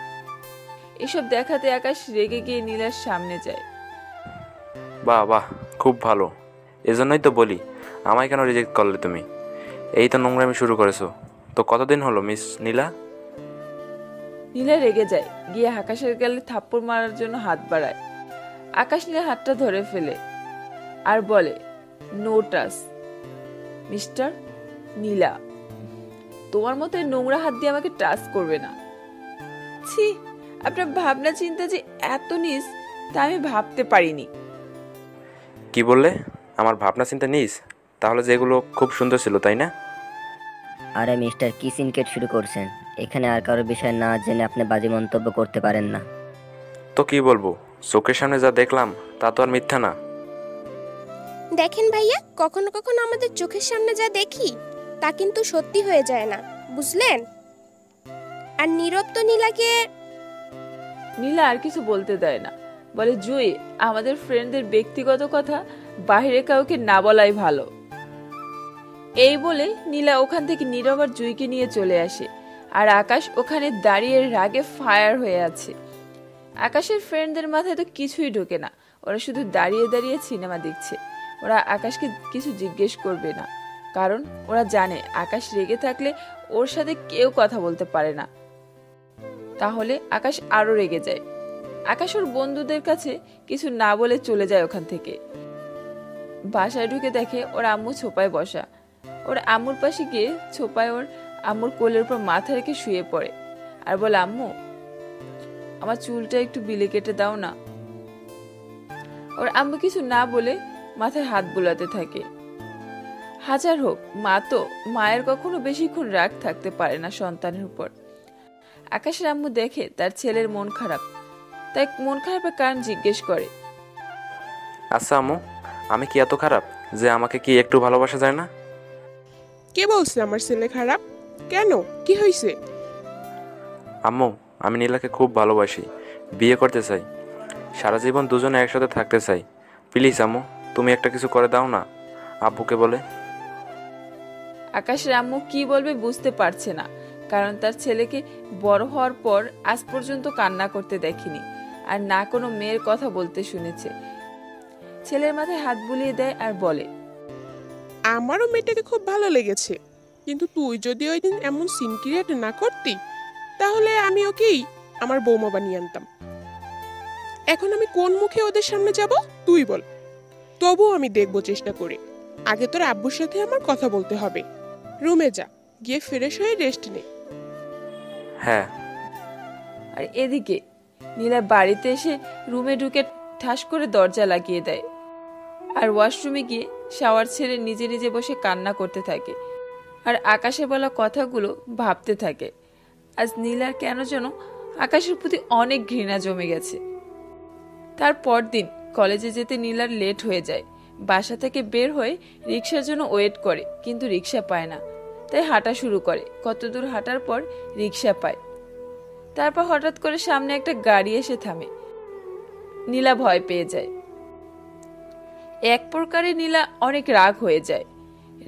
এসব দেখাতে আকাশ রেগে গিয়ে নীলার সামনে যায়। বাহ বাহ, খুব ভালো। এজন্যই তো বলি, আমায় কেন রিজেক্ট করলে তুমি? এই তো নোংরামি শুরু করেছো। তো কতদিন হলো মিস নীলা? নীলা রেগে যায়, গিয়ে আকাশের গালে থাপ্পড় মারার জন্য হাত বাড়ায়। আকাশ নীলার হাতটা ধরে ফেলে আর বলে, নো টাচ মিস্টার নীলা, তোমার মতো নোংরা হাত দিয়ে আমাকে টাচ করবে না। ছি, আপনার ভাবনা চিন্তা যে এত নিস তা আমি ভাবতে পারিনি। কি বললে? আমার ভাবনা চিন্তা নিস? তাহলে যেগুলো খুব সুন্দর ছিল, তাই না? আরে মিস্টার, কি সিনকেট শুরু করছেন? এখানে আর কারোর বিষয় না জেনে আপনি বাজে মন্তব্য করতে পারেন না। তো কি বলবো, চোখের সামনে যা দেখলাম তা তো আর মিথ্যা না। দেখেন ভাইয়া, কখনো কখনো আমাদের চোখের সামনে যা দেখি তা কিন্তু সত্যি হয়ে যায় না, বুঝলেন? আর নীরব তো নীলা আর কিছু বলতে দেয় না, বলে, জুই, আমাদের ফ্রেন্ডদের ব্যক্তিগত কথা বাইরে কাউকে না বলাই ভালো। এই বলে নীলা ওখান থেকে নীরব আর জুইকে নিয়ে চলে আসে। আর আকাশ ওখানে দাঁড়িয়ে রাগে ফায়ার হয়ে আছে। আকাশের ফ্রেন্ডদের মাথায় তো কিছুই ঢোকে না, ওরা শুধু দাঁড়িয়ে দাঁড়িয়ে সিনেমা দেখছে। ওরা আকাশকে কিছু জিজ্ঞেস করবে না, কারণ ওরা জানে আকাশ রেগে থাকলে ওর সাথে কেউ কথা বলতে পারে না। তাহলে আকাশ আরো রেগে যায়। আকাশ ওর বন্ধুদের কাছে কিছু না বলে চলে যায় ওখান থেকে। বাসায় ঢুকে দেখে ওর আম্মু ছোপায় বসা। ওর আম্মুর পাশে গিয়ে ছোপায় ওর আম্মুর কোলের উপর মাথা রেখে শুয়ে পড়ে আর বলে, আম্মু, আমার চুলটা একটু বিলে কেটে দাও না। ওর আম্মু কিছু না বলে মাথায় হাত বুলাতে থাকে। হাজার হোক মা তো, মায়ের কখনো বেশিক্ষণ রাগ থাকতে পারে না সন্তানের উপর। আকাশের আম্মু দেখে তার ছেলের মন খারাপ, তাই মন খারাপের কারণ জিজ্ঞেস করে। আচ্ছা আম্মু, আমি কি এত খারাপ যে আমাকে কি একটু ভালোবাসা যায় না? কে বলছে আমার ছেলে খারাপ? কেন, কি হয়েছে? আম্মু, আমি নীলাকে খুব ভালোবাসি, বিয়ে করতে চাই, সারা জীবন দুজনে একসাথে থাকতে চাই। প্লিজ আম্মু, তুমি একটা কিছু করে দাও না, আব্বুকে বলে। আকাশের আম্মু কি বলবে বুঝতে পারছে না, কারণ তার ছেলেকে বড় হওয়ার পর আজ পর্যন্ত কান্না করতে দেখেনি, আর না কোনো মেয়ের কথা বলতে শুনেছে। ছেলের মাথায় হাত বুলিয়ে দেয় আর বলে, আমারও মেয়েটাকে খুব ভালো লেগেছে, কিন্তু তুই যদি ওই দিন এমন সিন ক্রিয়েট না করতি, তাহলে আমি ওকেই আমার বৌমা বানিয়ে আনতাম। এখন আমি কোন মুখে ওদের সামনে যাব তুই বল। তবুও আমি দেখবো চেষ্টা করে। আগে তোর আব্বুর সাথে আমার কথা বলতে হবে। রুমে যা, গিয়ে ফ্রেশ হয়ে রেস্ট নে। হ্যাঁ। আর এদিকে নীলা বাড়িতে এসে রুমে ঢুকে ঠাস করে দরজা লাগিয়ে দেয়, আর ওয়াশরুমে গিয়ে শাওয়ার ছেড়ে নিজে নিজে বসে কান্না করতে থাকে, আর আকাশে বলা কথাগুলো ভাবতে থাকে। আজ নীলার কেন যেন আকাশের প্রতি অনেক ঘৃণা জমে গেছে। তার পরদিন কলেজে যেতে নীলার লেট হয়ে যায়। বাসা থেকে বের হয়ে রিক্সার জন্য ওয়েট করে, কিন্তু রিক্সা পায় না, তাই হাঁটা শুরু করে। কত দূর হাঁটার পর রিক্সা পায়। তারপর হঠাৎ করে সামনে একটা গাড়ি এসে থামে। নীলা ভয় পেয়ে যায়। এক প্রকারে নীলা অনেক রাগ হয়ে যায়।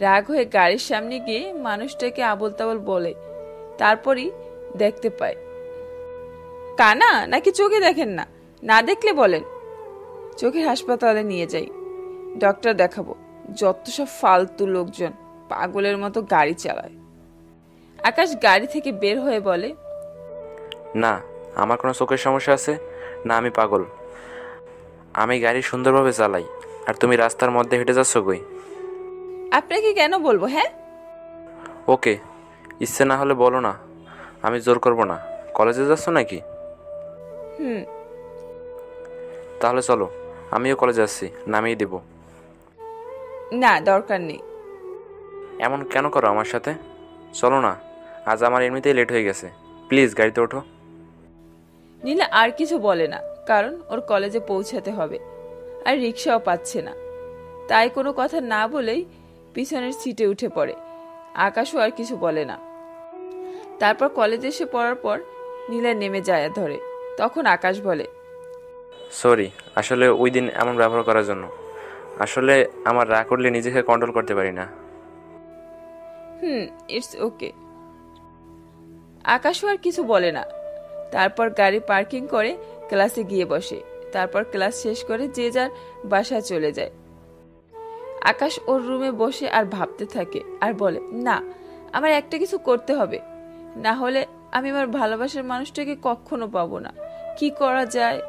রাগ হয়ে গাড়ির সামনে গিয়ে মানুষটাকে আবল তাবল বলে। তারপরই দেখতে পায়। কানা নাকি চোখে দেখেন না? না দেখলে বলেন, চোখের হাসপাতালে নিয়ে যাই, ডক্টর দেখাবো। যত সব ফালতু লোকজন পাগলের মতো গাড়ি চালায়। আকাশ গাড়ি থেকে বের হয়ে বলে, না, আমার কোনো চোখের সমস্যা আছে না, আমি পাগল। আমি গাড়ি সুন্দরভাবে চালাই, আর তুমি রাস্তার মধ্যে হেঁটে যাচ্ছ কই? আপনাকে কেন বলবো? হ্যাঁ, ওকে, ইচ্ছে না হলে বলো না, আমি জোর করব না। কলেজে যাচ্ছ নাকি? তাহলে চলো, আমিও কলেজে আসছি, নামিয়ে দেব। না, দরকার নেই। এমন কেন করো আমার সাথে? চলো না, আজ আমার এমনিতেই লেট হয়ে গেছে, প্লিজ গাড়িতে ওঠো। নীলা আর কিছু বলে না, কারণ ওর কলেজে পৌঁছাতে হবে, আর রিক্সাও পাচ্ছে না। তাই কোনো কথা না বলেই পিছনের সিটে উঠে পড়ে। আকাশও আর কিছু বলে না। তারপর কলেজে এসে পড়ার পর নীলা নেমে যায় ধরে। তখন আকাশ বলে, সরি, আসলে ওই দিন এমন ব্যবহার করার জন্য। আসলে আমার রাগ করলে নিজেকে কন্ট্রোল করতে পারি না। It's okay. আকাশও আর কিছু বলে না। তারপর গাড়ি পার্কিং করে ক্লাসে গিয়ে বসে। তারপর ক্লাস শেষ করে যে যার বাসায় চলে যায়। আকাশ ওর রুমে বসে আর ভাবতে থাকে, আর বলে, না, আমার একটা কিছু করতে হবে, না হলে আমি আমার ভালোবাসার মানুষটাকে কখনো পাবো না। কি করা যায়?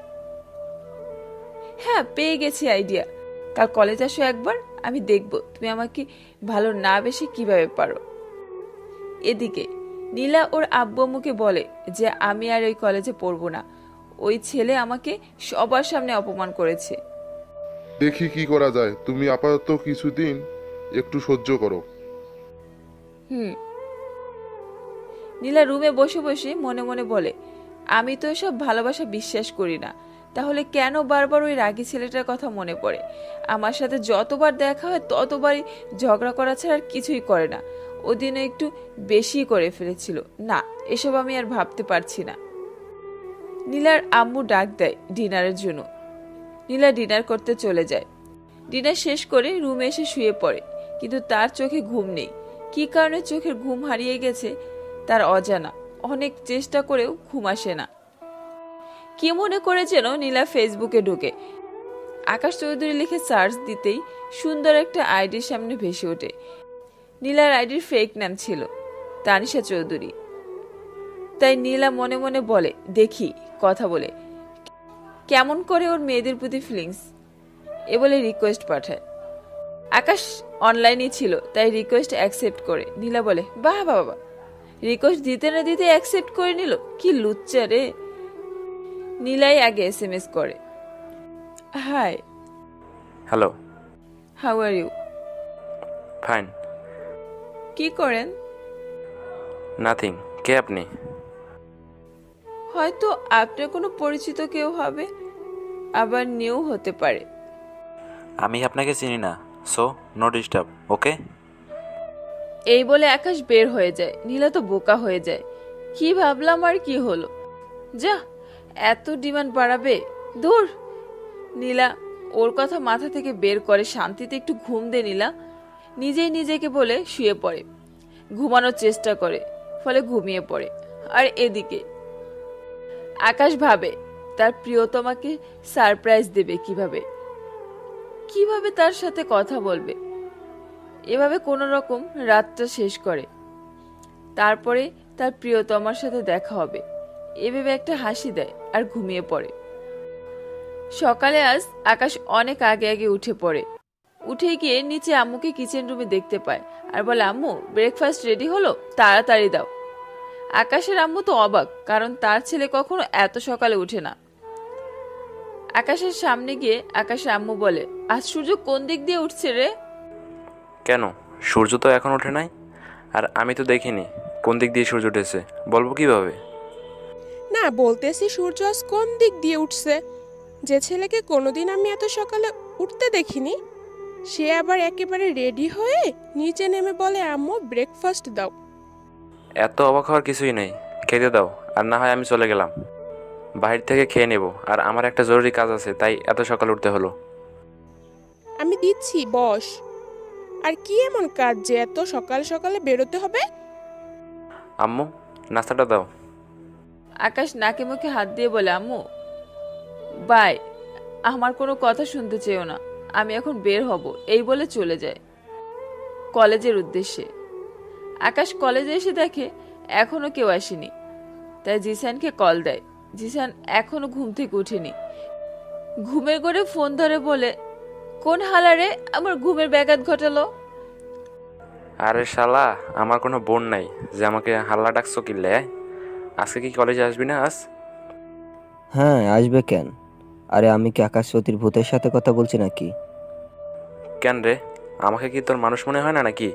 হ্যাঁ, পেয়ে গেছি আইডিয়া। কাল কলেজ আসো একবার, আমি দেখব তুমি আমাকে ভালো না বেশি কিভাবে পারো। এদিকে নীলা ওর আব্বু আম্মুকে বলে যে আমি আর ওই কলেজে পড়বো না, ওই ছেলে আমাকে সবার সামনে অপমান করেছে। দেখি কি করা যায়, তুমি আপাতত কিছুদিন একটু সহ্য করো। নীলা রুমে বসে বসে মনে মনে বলে, আমি তো এসব ভালোবাসা বিশ্বাস করি না, তাহলে কেন বারবার ওই রাগী ছেলেটার কথা মনে পড়ে? আমার সাথে যতবার দেখা হয় ততবারই ঝগড়া করা ছাড়া আর কিছুই করে না। ওদিনও একটু বেশি করে ফেলেছিল। না, এসব আমি আর ভাবতে পারছি না। নীলার আম্মু ডাক দেয় ডিনারের জন্য। নীলা ডিনার করতে চলে যায়। ডিনার শেষ করে রুমে এসে শুয়ে পড়ে, কিন্তু তার চোখে ঘুম নেই। কি কারণে চোখের ঘুম হারিয়ে গেছে তার অজানা। অনেক চেষ্টা করেও ঘুম আসে না। কি মনে করে যেন নীলা ফেসবুকে ঢুকে আকাশ চৌধুরী লিখে সার্চ দিতেই সুন্দর একটা আইডির সামনে ভেসে ওঠে। নীলার আইডির ফেক নাম ছিল তানিশা চৌধুরী। তাই নীলা মনে মনে বলে, দেখি কথা বলে কেমন করে ওর মেয়েদের প্রতি ফিলিংস, এ বলে রিকোয়েস্ট পাঠায়। আকাশ অনলাইনই ছিল, তাই রিকোয়েস্ট অ্যাকসেপ্ট করে। নীলা বলে, বাহ বাবা, রিকোয়েস্ট দিতে না দিতে অ্যাকসেপ্ট করে নিল, কি লুচ্চা রে। নীলাই আগে SMS করে, hi, hello, how are you? Fine. কি করেন? নাথিং। কে আপনি? হয়তো আপনার কোনো পরিচিত কেউ হবে, আবার নিউ হতে পারে। আমি আপনাকে চিনি না, সো নো ডিস্টার্ব, ওকে? এই বলে আকাশ বের হয়ে যায়। নীলা তো বোকা হয়ে যায়। কি ভাবলাম আর কি হলো, যা এত ডিমান্ড বাড়াবে, দূর। নীলা ওর কথা মাথা থেকে বের করে শান্তিতে একটু ঘুম দে নীলা, নিজেই নিজেকে বলে শুয়ে পড়ে। ঘুমানোর চেষ্টা করে, ফলে ঘুমিয়ে পড়ে। আর এদিকে আকাশ ভাবে তার প্রিয়তমাকে সারপ্রাইজ দেবে কিভাবে, কিভাবে তার সাথে কথা বলবে। এভাবে কোনো রকম রাতটা শেষ করে। তারপরে তার প্রিয়তমার সাথে দেখা হবে, এভাবে একটা হাসি দেয় আর ঘুমিয়ে পড়ে। সকালে আজ আকাশ অনেক আগে আগে উঠে পড়ে। উঠে গিয়ে নিচে আম্মুকে কিচেন রুমে দেখতে পায় আর বলে, আম্মু ব্রেকফাস্ট রেডি হলো, তাড়াতাড়ি দাও। আকাশের আম্মু তো অবাক, কারণ তার ছেলে কখনো এত সকালে উঠে না। আকাশের সামনে গিয়ে আকাশের আম্মু বলে, আজ সূর্য কোন দিক দিয়ে উঠছে রে? কেন, সূর্য তো এখন ওঠে নাই, আর আমি তো দেখিনি কোন দিক দিয়ে সূর্য উঠেছে, বলবো কিভাবে? না, বলতেছি সূর্য আজ কোন দিক দিয়ে উঠছে। যে ছেলেকে কোনোদিন আমি এত সকালে উঠতে দেখিনি, সে আবার একেবারে রেডি হয়ে নিচে নেমে বলে, আম্মু ব্রেকফাস্ট দাও। এত অবাক হওয়ার কিছুই নেই, খেতে দাও, আর না হয় আমি চলে গেলাম, বাহির থেকে খেয়ে নেব। আর আমার একটা জরুরি কাজ আছে, তাই এত সকালে উঠতে হলো। আমি দিচ্ছি, বস। আর কি এমন কাজ যে এত সকাল সকালে বেরোতে হবে? আম্মু নাস্তাটা দাও। আকাশ নাকে মুখে হাত দিয়ে বলে, আম্মু বাই, আমার কোনো কথা শুনতে চেয়েও না, আমি এখন বের হব, এই বলে চলে যায় কলেজের উদ্দেশ্যে। আকাশ কলেজে এসে দেখে এখনো কেউ আসেনি, তাই জিসানকে কল দেয়। জিসান এখনো ঘুম থেকে উঠেনি। ঘুমের ঘরে ফোন ধরে বলে, কোন হালারে আমার ঘুমের ব্যাঘাত ঘটালো? আরে শালা, আমার কোনো বোন নাই যে আমাকে হাল্লা ডাকছো কিনলে। আজকে কি কলেজে আসবি না আজ? হ্যাঁ, আসবে কেন? আরে আমি কি আকাশ সতীর ভূতের সাথে কথা বলছি নাকি? কেন রে, আমাকে কি তোর মানুষ মনে হয় না নাকি?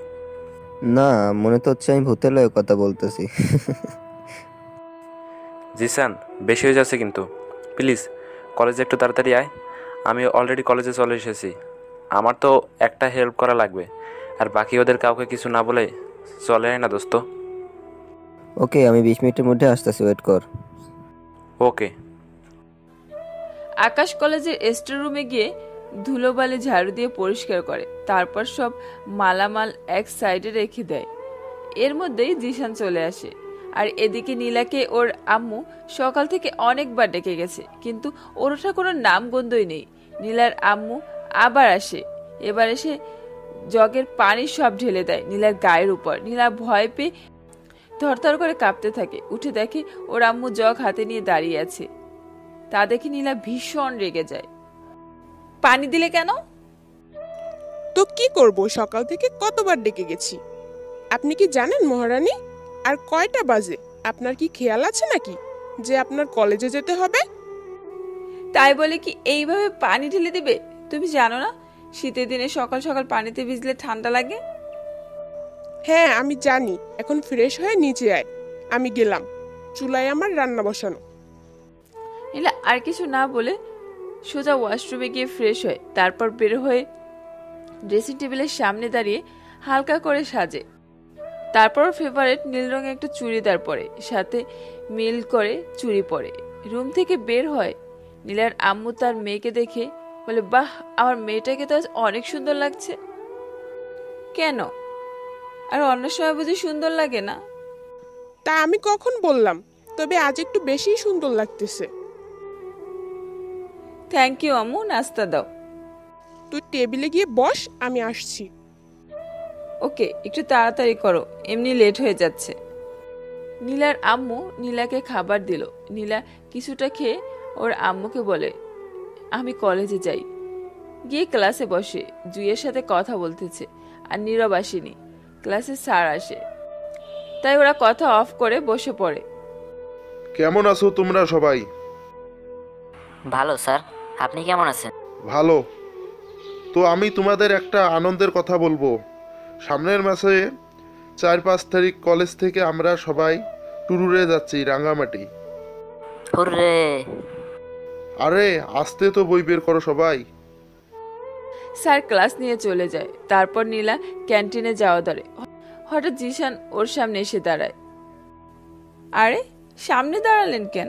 না, মনে তো হচ্ছে আমি ভূতের লয়ে কথা বলতেছি। জিসান, বেশি হয়ে যাচ্ছে কিন্তু, প্লিজ কলেজে একটু তাড়াতাড়ি আয়। আমি অলরেডি কলেজে চলে এসেছি। আমার তো একটা হেল্প করা লাগবে, আর বাকি ওদের কাউকে কিছু না বলে চলে আয় না দোস্ত। ওকে, আমি 20 মিনিটের মধ্যে আসতেছি, ওয়েট কর। ওকে। আকাশ কলেজের এস্টার রুমে গিয়ে ধুলোবালি ঝাড়ু দিয়ে পরিষ্কার করে, তারপর সব মালামাল এক সাইডে রেখে দেয়। এর মধ্যেই জিসান চলে আসে। আর এদিকে নীলাকে ওর আম্মু সকাল থেকে অনেকবার ডেকে গেছে, কিন্তু ওর ওঠা কোনো নাম গন্ধই নেই। নীলার আম্মু আবার আসে। এবার এসে জগের পানি সব ঢেলে দেয় নীলার গায়ের উপর। নীলা ভয় পেয়ে থরথর করে কাঁপতে থাকে। উঠে দেখে ওর আম্মু জগ হাতে নিয়ে দাঁড়িয়ে আছে। তা দেখে নীলা ভীষণ রেগে যায়। পানি দিলে কেন? তো কি করব, সকাল থেকে কতবার ডেকে গেছি। আপনি কি জানেন মহারানী, আর কয়টা বাজে? আপনার কি খেয়াল আছে নাকি যে আপনার কলেজে যেতে হবে? তাই বলে কি এইভাবে পানি ঢেলে দিবে? তুমি জানো না শীতের দিনে সকাল সকাল পানিতে ভিজলে ঠান্ডা লাগে? হ্যাঁ আমি জানি। এখন ফ্রেশ হয়ে নিচে আয়, আমি গেলাম। চুলায় আমার রান্না বসানো। নীলা আর কিছু না বলে সোজা ওয়াশরুমে গিয়ে ফ্রেশ হয়। তারপর বের হয়ে ড্রেসিং টেবিলের সামনে দাঁড়িয়ে হালকা করে সাজে। তারপর ফেভারিট নীল রঙের একটা চুড়িদার পরে, সাথে মিল করে চুড়ি পরে রুম থেকে বের হয়। নীলার আম্মু তার মেয়েকে দেখে বলে, বাহ, আমার মেয়েটাকে তো আজ অনেক সুন্দর লাগছে। কেন, আর অন্য সময় বুঝি সুন্দর লাগে না? তা আমি কখন বললাম? তবে আজ একটু বেশি সুন্দর লাগতেছে। থ্যাংক ইউ আম্মু, নাস্তা দাও। তুই টেবিলে গিয়ে বস, আমি আসছি। ওকে, একটু তাড়াতাড়ি করো, এমনি লেট হয়ে যাচ্ছে। নীলার আম্মু নীলাকে খাবার দিল। নীলা কিছুটা খেয়ে ওর আম্মুকে বলে, আমি কলেজে যাই। গিয়ে ক্লাসে বসে জুইয়ের সাথে কথা বলতেছে, আর নীরব আসেনি। ক্লাসে স্যার আসে, তাই ওরা কথা অফ করে বসে পড়ে। কেমন আছো তোমরা সবাই? ভালো স্যার, আপনি কেমন আছেন? ভালো। তো আমি তোমাদের একটা আনন্দের কথা বলবো। সামনের মাসে 4-5 তারিখ কলেজ থেকে আমরা সবাই ট্যুরে যাচ্ছি রাঙ্গামাটি। হুররে! আরে আসতে তো বই বের করো সবাই। স্যার ক্লাস নিয়ে চলে যায়। তারপর নীলা ক্যান্টিনে যাওয়া ধরে। হঠাৎ জিশান ওর সামনে এসে দাঁড়ায়। আরে সামনে দাঁড়ালেন কেন?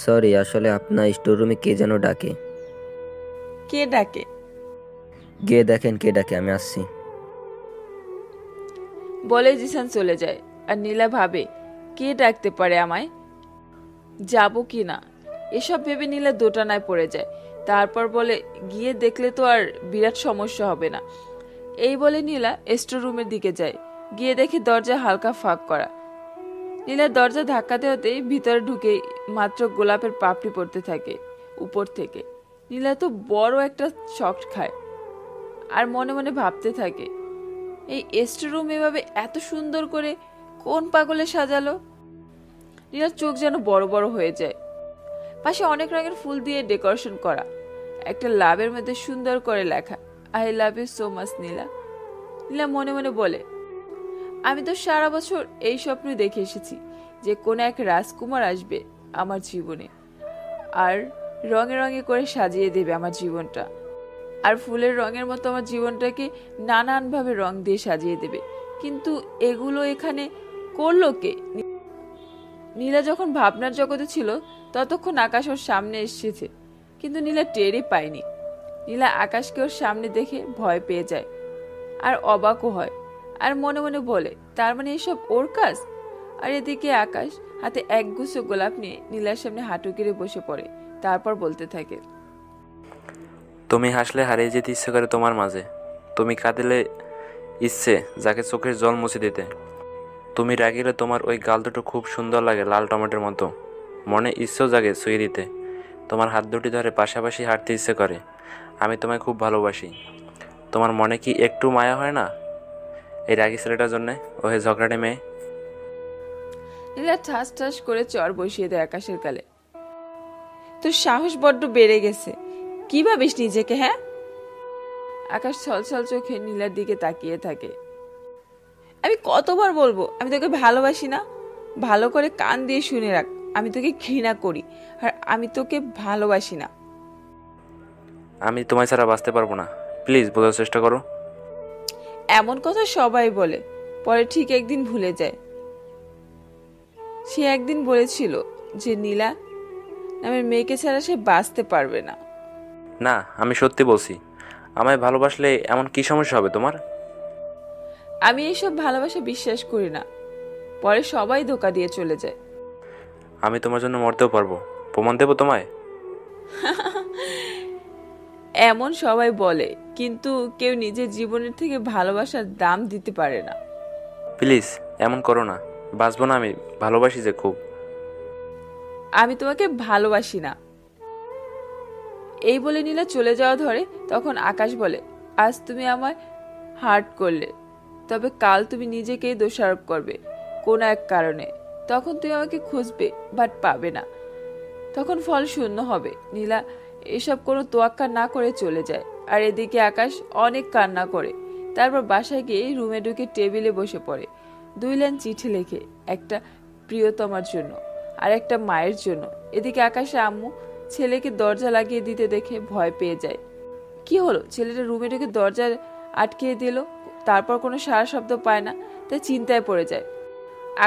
সরি, আসলে আপনার স্টোর রুমে কে যেন ডাকে। কে ডাকে? গিয়ে দেখেন কে ডাকে, আমি আসছি। বলে জিশান চলে যায়। আর নীলা ভাবে কে ডাকতে পারে আমায়, যাবো কি না এসব ভেবে নীলা দোটানায় পড়ে যায়। তারপর বলে গিয়ে দেখলে তো আর বিরাট সমস্যা হবে না। এই বলে নীলা স্টোর রুমের দিকে যায়। গিয়ে দেখে দরজা হালকা ফাঁক করা। নীলার দরজা ধাক্কাতে হতেই ভিতরে ঢুকে মাত্র গোলাপের পাপড়ি পড়তে থাকে উপর থেকে। নীলা তো বড় একটা শক খায় আর মনে মনে ভাবতে থাকে, এই স্টোর রুম এভাবে এত সুন্দর করে কোন পাগলে সাজালো। নীলার চোখ যেন বড় বড় হয়ে যায়। পাশে অনেক রঙের ফুল দিয়ে ডেকোরেশন করা। একটা লাভের মধ্যে সুন্দর করে লেখা, I love you so much Nila. Nila মনে মনে বলে, আমি তো সারা বছর এই স্বপ্ন দেখে এসেছি যে কোনো এক রাজকুমার আসবে আমার জীবনে আর রঙে রঙে করে সাজিয়ে দেবে আমার জীবনটা, আর ফুলের রঙের মতো আমার জীবনটাকে নানানভাবে রং দিয়ে সাজিয়ে দেবে। কিন্তু এগুলো এখানে করলো কে? নীলা যখন ভাবনার জগতে ছিল ততক্ষণ আকাশ ওর সামনে এসেছে, কিন্তু নীলা টেরই পায়নি। নীলা আকাশকে ওর সামনে দেখে ভয় পেয়ে যায় আর অবাকও হয়, আর মনে মনে বলে তার মানে এসব ওর কাজ। আর এদিকে আকাশ হাতে একগুচ্ছ গোলাপ নিয়ে নীলার সামনে হাঁটু গেড়ে বসে পড়ে। তারপর বলতে থাকে, তুমি হাসলে হারিয়ে যেতে ইচ্ছে করে তোমার মাঝে, তুমি কাঁদিলে ইচ্ছে যাকে চোখের জল মুছে দিতে, তুমি রাগিলে তোমার ওই গাল দুটো খুব সুন্দর লাগে লাল টমেটোর মতো, মনে ইচ্ছেও জাগে ছুঁয়ে দিতে, তোমার হাত দুটি ধরে পাশাপাশি হাঁটতে ইচ্ছে করে, আমি তোমায় খুব ভালোবাসি। তোমার মনে কি একটু মায়া হয় না এই রাগি ছেলেটার জন্যে, ওহে ঝগড়াটে মেয়ে? নীলা ঠাস ঠাস করে চর বসিয়ে দেয় আকাশের গালে। তোর সাহস বড্ড বেড়ে গেছে, কি ভাবিস নিজেকে? হ্যাঁ? আকাশ ছলছল চোখে নীলার দিকে তাকিয়ে থাকে। আমি কতবার বলবো আমি তোকে ভালোবাসি না? ভালো করে কান দিয়ে শুনে রাখ, আমি তোকে ঘৃণা করি আর আমি তোকে ভালোবাসি না। আমি তোমায় ছাড়া বাঁচতে পারবো না, প্লিজ বোঝার চেষ্টা করো। এমন কথা সবাই বলে, পরে ঠিক একদিন ভুলে যায়। সে একদিন বলেছিল যে নীলা নামের মেয়েকে ছাড়া সে বাঁচতে পারবে না। না, আমি সত্যি বলছি, আমায় ভালোবাসলে এমন কি সমস্যা হবে তোমার? আমি এইসব ভালোবাসা বিশ্বাস করি না। পরে সবাই ধোকা দিয়ে চলে যায়। আমি তোমার জন্য মরতেও পারবো, প্রমাণ দেবো তোমায়। এমন সবাই বলে, কিন্তু কেউ নিজের জীবনের থেকে ভালোবাসার দাম দিতে পারে না। প্লিজ এমন করো না, বাঁচবো না আমি, ভালোবাসি যে খুব। আমি তোমাকে ভালোবাসি না। এই বলে নীলা চলে যাওয়া ধরে। তখন আকাশ বলে, আজ তুমি আমায় হার্ট করলে, তবে কাল তুমি নিজেকেই দোষারোপ করবে কোনো এক কারণে। তখন তুমি আমাকে খুঁজবে বাট পাবে না, তখন ফল শূন্য হবে। নীলা এসব কোনো তোয়াক্কা না করে চলে যায়। আর এদিকে আকাশ অনেক কান্না করে। তারপর বাসায় গিয়ে রুমে ঢুকে টেবিলে বসে পড়ে। 2 লাইন চিঠি লেখে, একটা প্রিয়তমার জন্য আর একটা মায়ের জন্য। এদিকে আকাশের আম্মু ছেলেকে দরজা লাগিয়ে দিতে দেখে ভয় পেয়ে যায়। কি হলো, ছেলেটা রুমে ঢুকে দরজা আটকিয়ে দিল, তারপর কোনো সারা শব্দ পায় না, তাই চিন্তায় পড়ে যায়।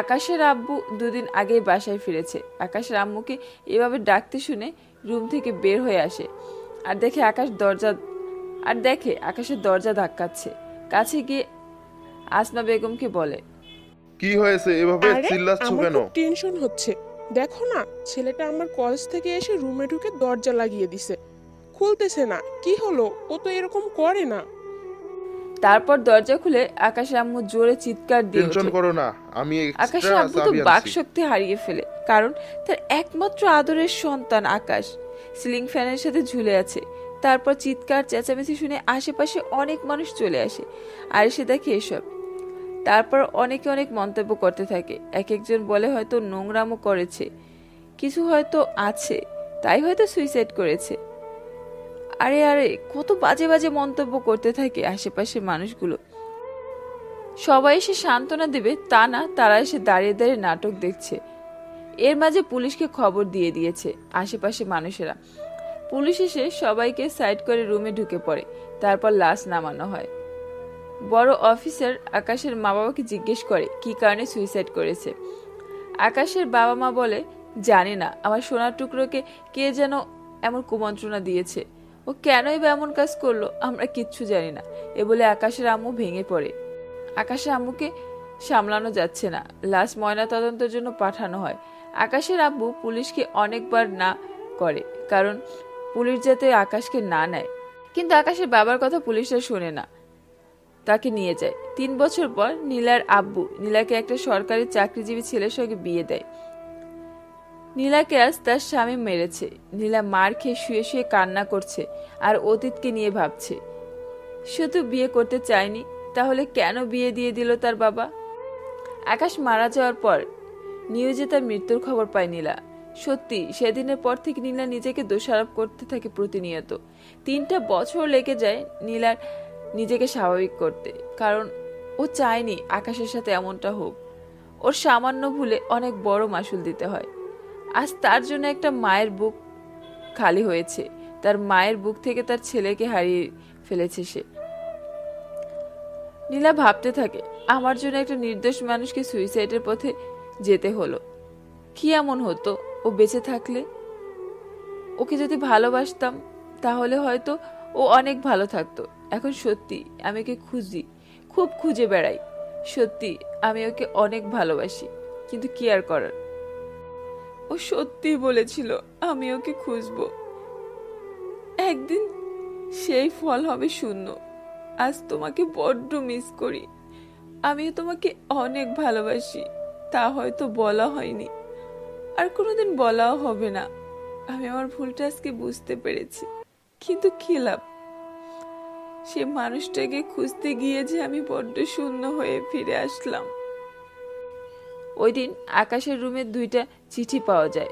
আকাশের আব্বু 2 দিন আগেই বাসায় ফিরেছে। আকাশের আম্মুকে এভাবে ডাকতে শুনে রুম থেকে বের হয়ে আসে আর দেখে আকাশের দরজা ধাক্কাচ্ছে। কাছে গিয়ে আসমা বেগমকে বলে, কি হয়েছে, এভাবে চিল্লাচ্ছ আমার কেন? খুব টেনশন হচ্ছে। দেখো না, ছেলেটা আমার কলেজ থেকে এসে রুমে ঢুকে দরজা লাগিয়ে দিছে, খুলতেছে না। কি হলো? ও তো এরকম করে না। তারপর দরজা খুলে আকাশের আম্মু জোরে চিৎকার দিয়ে টেনশন করো না, আমি আকাশের আব্বু তো বাক শক্তি হারিয়ে ফেলে, কারণ তার একমাত্র আদরের সন্তান আকাশ সিলিং ফ্যানের সাথে ঝুলে আছে। তারপর চিৎকার চেঁচামেচি শুনে আশেপাশে অনেক মানুষ চলে আসে আর এসে দেখে এসব। তারপর অনেকে অনেক মন্তব্য করতে থাকে। এক একজন বলে হয়তো নোংরামও করেছে, কিছু হয়তো আছে তাই হয়তো সুইসাইড করেছে। আরে আরে কত বাজে বাজে মন্তব্য করতে থাকে আশেপাশের মানুষগুলো। সবাই এসে সান্ত্বনা দেবে তা না, তারা এসে দাঁড়িয়ে দাঁড়িয়ে নাটক দেখছে। এর মাঝে পুলিশকে খবর দিয়ে দিয়েছে আশেপাশে মানুষেরা। পুলিশ এসে সবাইকে সাইড করে রুমে ঢুকে পড়ে। তারপর লাশ নামানো হয়। বড় অফিসার আকাশের মা বাবাকে জিজ্ঞেস করে কি কারণে সুইসাইড করেছে। আকাশের বাবা মা বলে, জানি না, আমার সোনার টুকরোকে কে যেন এমন কুমন্ত্রণা দিয়েছে। ও কেনই বা এমন কাজ করলো, আমরা কিচ্ছু জানি না। এ বলে আকাশের আম্মু ভেঙে পড়ে। আকাশের আম্মুকে সামলানো যাচ্ছে না, লাশ ময়না তদন্তের জন্য পাঠানো হয়। আকাশের আব্বু পুলিশকে অনেকবার না করে, কারণ পুলিশ যাতে আকাশকে না নেয়। কিন্তু আকাশের বাবার কথা পুলিশরা শোনে না, তাকে নিয়ে যায়। 3 বছর পর নীলার আব্বু নীলাকে একটা সরকারি চাকরিজীবী ছেলের সঙ্গে বিয়ে দেয়। নীলাকে আজ তার স্বামী মেরেছে। নীলা মার খেয়ে শুয়ে শুয়ে কান্না করছে আর অতীতকে নিয়ে ভাবছে। শুধু বিয়ে করতে চায়নি, তাহলে কেন বিয়ে দিয়ে দিল তার বাবা? আকাশ মারা যাওয়ার পর নিউজে তার মৃত্যুর খবর পায় নীলা। সত্যি সেদিনের পর থেকে নীলা নিজেকে দোষারোপ করতে থাকে প্রতিনিয়ত। 3টা বছর লেগে যায় নীলার নিজেকে স্বাভাবিক করতে, কারণ ও চায়নি আকাশের সাথে এমনটা হোক। ওর সামান্য ভুলে অনেক বড় মাসুল দিতে হয়। আজ তার জন্য একটা মায়ের বুক খালি হয়েছে। তার মায়ের বুক থেকে তার ছেলেকে হারিয়ে ফেলেছে সে। নীলা ভাবতে থাকে, আমার জন্য একটা নির্দোষ মানুষকে সুইসাইডের পথে যেতে হলো। কি এমন হতো ও বেঁচে থাকলে? ওকে যদি ভালোবাসতাম তাহলে হয়তো ও অনেক ভালো থাকতো। এখন সত্যি আমি ওকে খুঁজি, খুব খুঁজে বেড়াই। সত্যি আমি ওকে অনেক ভালোবাসি, কিন্তু কি আর করার। ও সত্যি বলেছিল আমি ওকে খুঁজবো, একদিন সেই ফল হবে শূন্য। আজ তোমাকে বড্ড মিস করি। আমিও তোমাকে অনেক ভালোবাসি, তা হয়তো বলা হয়নি, আর কোনোদিন বলাও হবে না। আমি আমার ভুলটা আজকে বুঝতে পেরেছি, কিন্তু কি লাভ? সে মানুষটাকে খুঁজতে গিয়ে যে আমি বড্ড শূন্য হয়ে ফিরে আসলাম। ওই দিন আকাশের রুমে 2টা চিঠি পাওয়া যায়।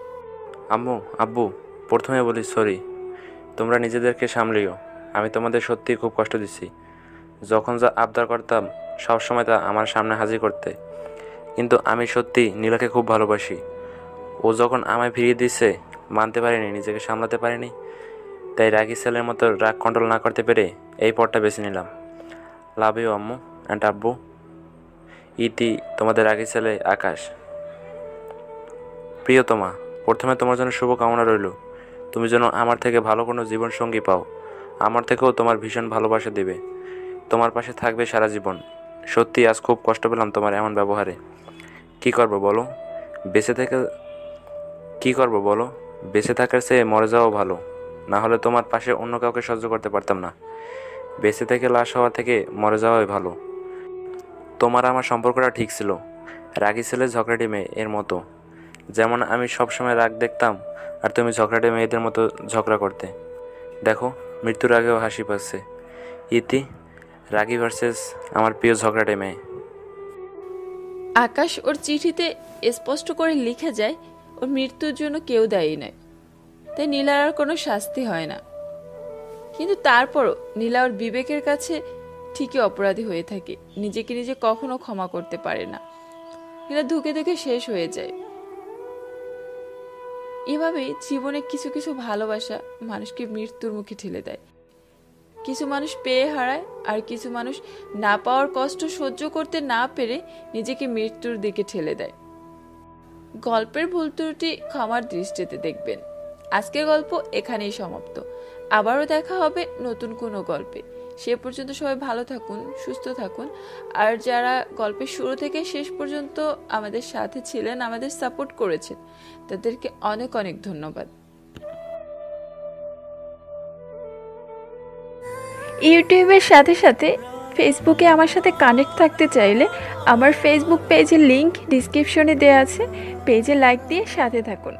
আম্মু, আব্বু, প্রথমে বলি সরি। তোমরা নিজেদেরকে সামলিও। আমি তোমাদের সত্যিই খুব কষ্ট দিচ্ছি। যখন যা আবদার করতাম সবসময় তা আমার সামনে হাজির করতে, কিন্তু আমি সত্যি নীলাকে খুব ভালোবাসি। ও যখন আমায় ফিরিয়ে দিচ্ছে মানতে পারিনি, নিজেকে সামলাতে পারিনি। তাই রাগী ছেলের মতো রাগ কন্ট্রোল না করতে পেরে এই পথটা বেছে নিলাম। লাভ ইউ আম্মু অ্যান্ড আব্বু। ইতি, তোমাদের রাগী ছেলে আকাশ। প্রিয়তমা, প্রথমে তোমার জন্য শুভকামনা রইল। তুমি যেন আমার থেকে ভালো কোনো জীবনসঙ্গী পাও। আমার থেকেও তোমার ভীষণ ভালোবাসা দেবে, তোমার পাশে থাকবে সারা জীবন। সত্যি আজ খুব কষ্ট পেলাম তোমার এমন ব্যবহারে। কি করব বলো? বেঁচে থাকার চেয়ে মরে যাওয়া ভালো। না হলে তোমার পাশে অন্য কাউকে সহ্য করতে পারতাম না। বেঁচে থেকে লাশ হওয়া থেকে মরে যাওয়াই ভালো। তোমার আমার সম্পর্কটা ঠিক ছিল, রাগী ছেলে ঝগড়াটি মেয়ে এর মতো। যেমন আমি সবসময় রাগ দেখতাম আর তুমি ঝগড়াটে মেয়েদের মতো ঝগড়া করতে। দেখো, মৃত্যুর আগেও হাসি পাচ্ছে। ইতি, রাগী ভার্সেস আমার প্রিয় ঝগড়াটে মেয়ে। আকাশ ওর চিঠিতে স্পষ্ট করে লিখে যায় ওর মৃত্যুর জন্য কেউ দায়ী নয়, তাই নীলার আর কোনো শাস্তি হয় না। কিন্তু তারপরও নীলা ওর বিবেকের কাছে ঠিকই অপরাধী হয়ে থাকে। নিজেকে নিজে কখনো ক্ষমা করতে পারে না। নীলা ধুকে ধুকে শেষ হয়ে যায়। এভাবেই জীবনে কিছু কিছু ভালোবাসা মানুষকে মৃত্যুর মুখে ঠেলে দেয়। কিছু মানুষ পেয়ে হারায়, আর কিছু মানুষ না পাওয়ার কষ্ট সহ্য করতে না পেরে নিজেকে মৃত্যুর দিকে ঠেলে দেয়। গল্পের ভুল ত্রুটি ক্ষমার দৃষ্টিতে দেখবেন। আজকের গল্প এখানেই সমাপ্ত। আবারও দেখা হবে নতুন কোনো গল্পে। সে পর্যন্ত সবাই ভালো থাকুন, সুস্থ থাকুন। আর যারা গল্পের শুরু থেকে শেষ পর্যন্ত আমাদের সাথে ছিলেন, আমাদের সাপোর্ট করেছেন, তাদেরকে অনেক অনেক ধন্যবাদ। ইউটিউবের সাথে সাথে ফেসবুকে আমার সাথে কানেক্ট থাকতে চাইলে আমার ফেসবুক পেজের লিংক ডিসক্রিপশনে দেওয়া আছে। পেজে লাইক দিয়ে সাথে থাকুন।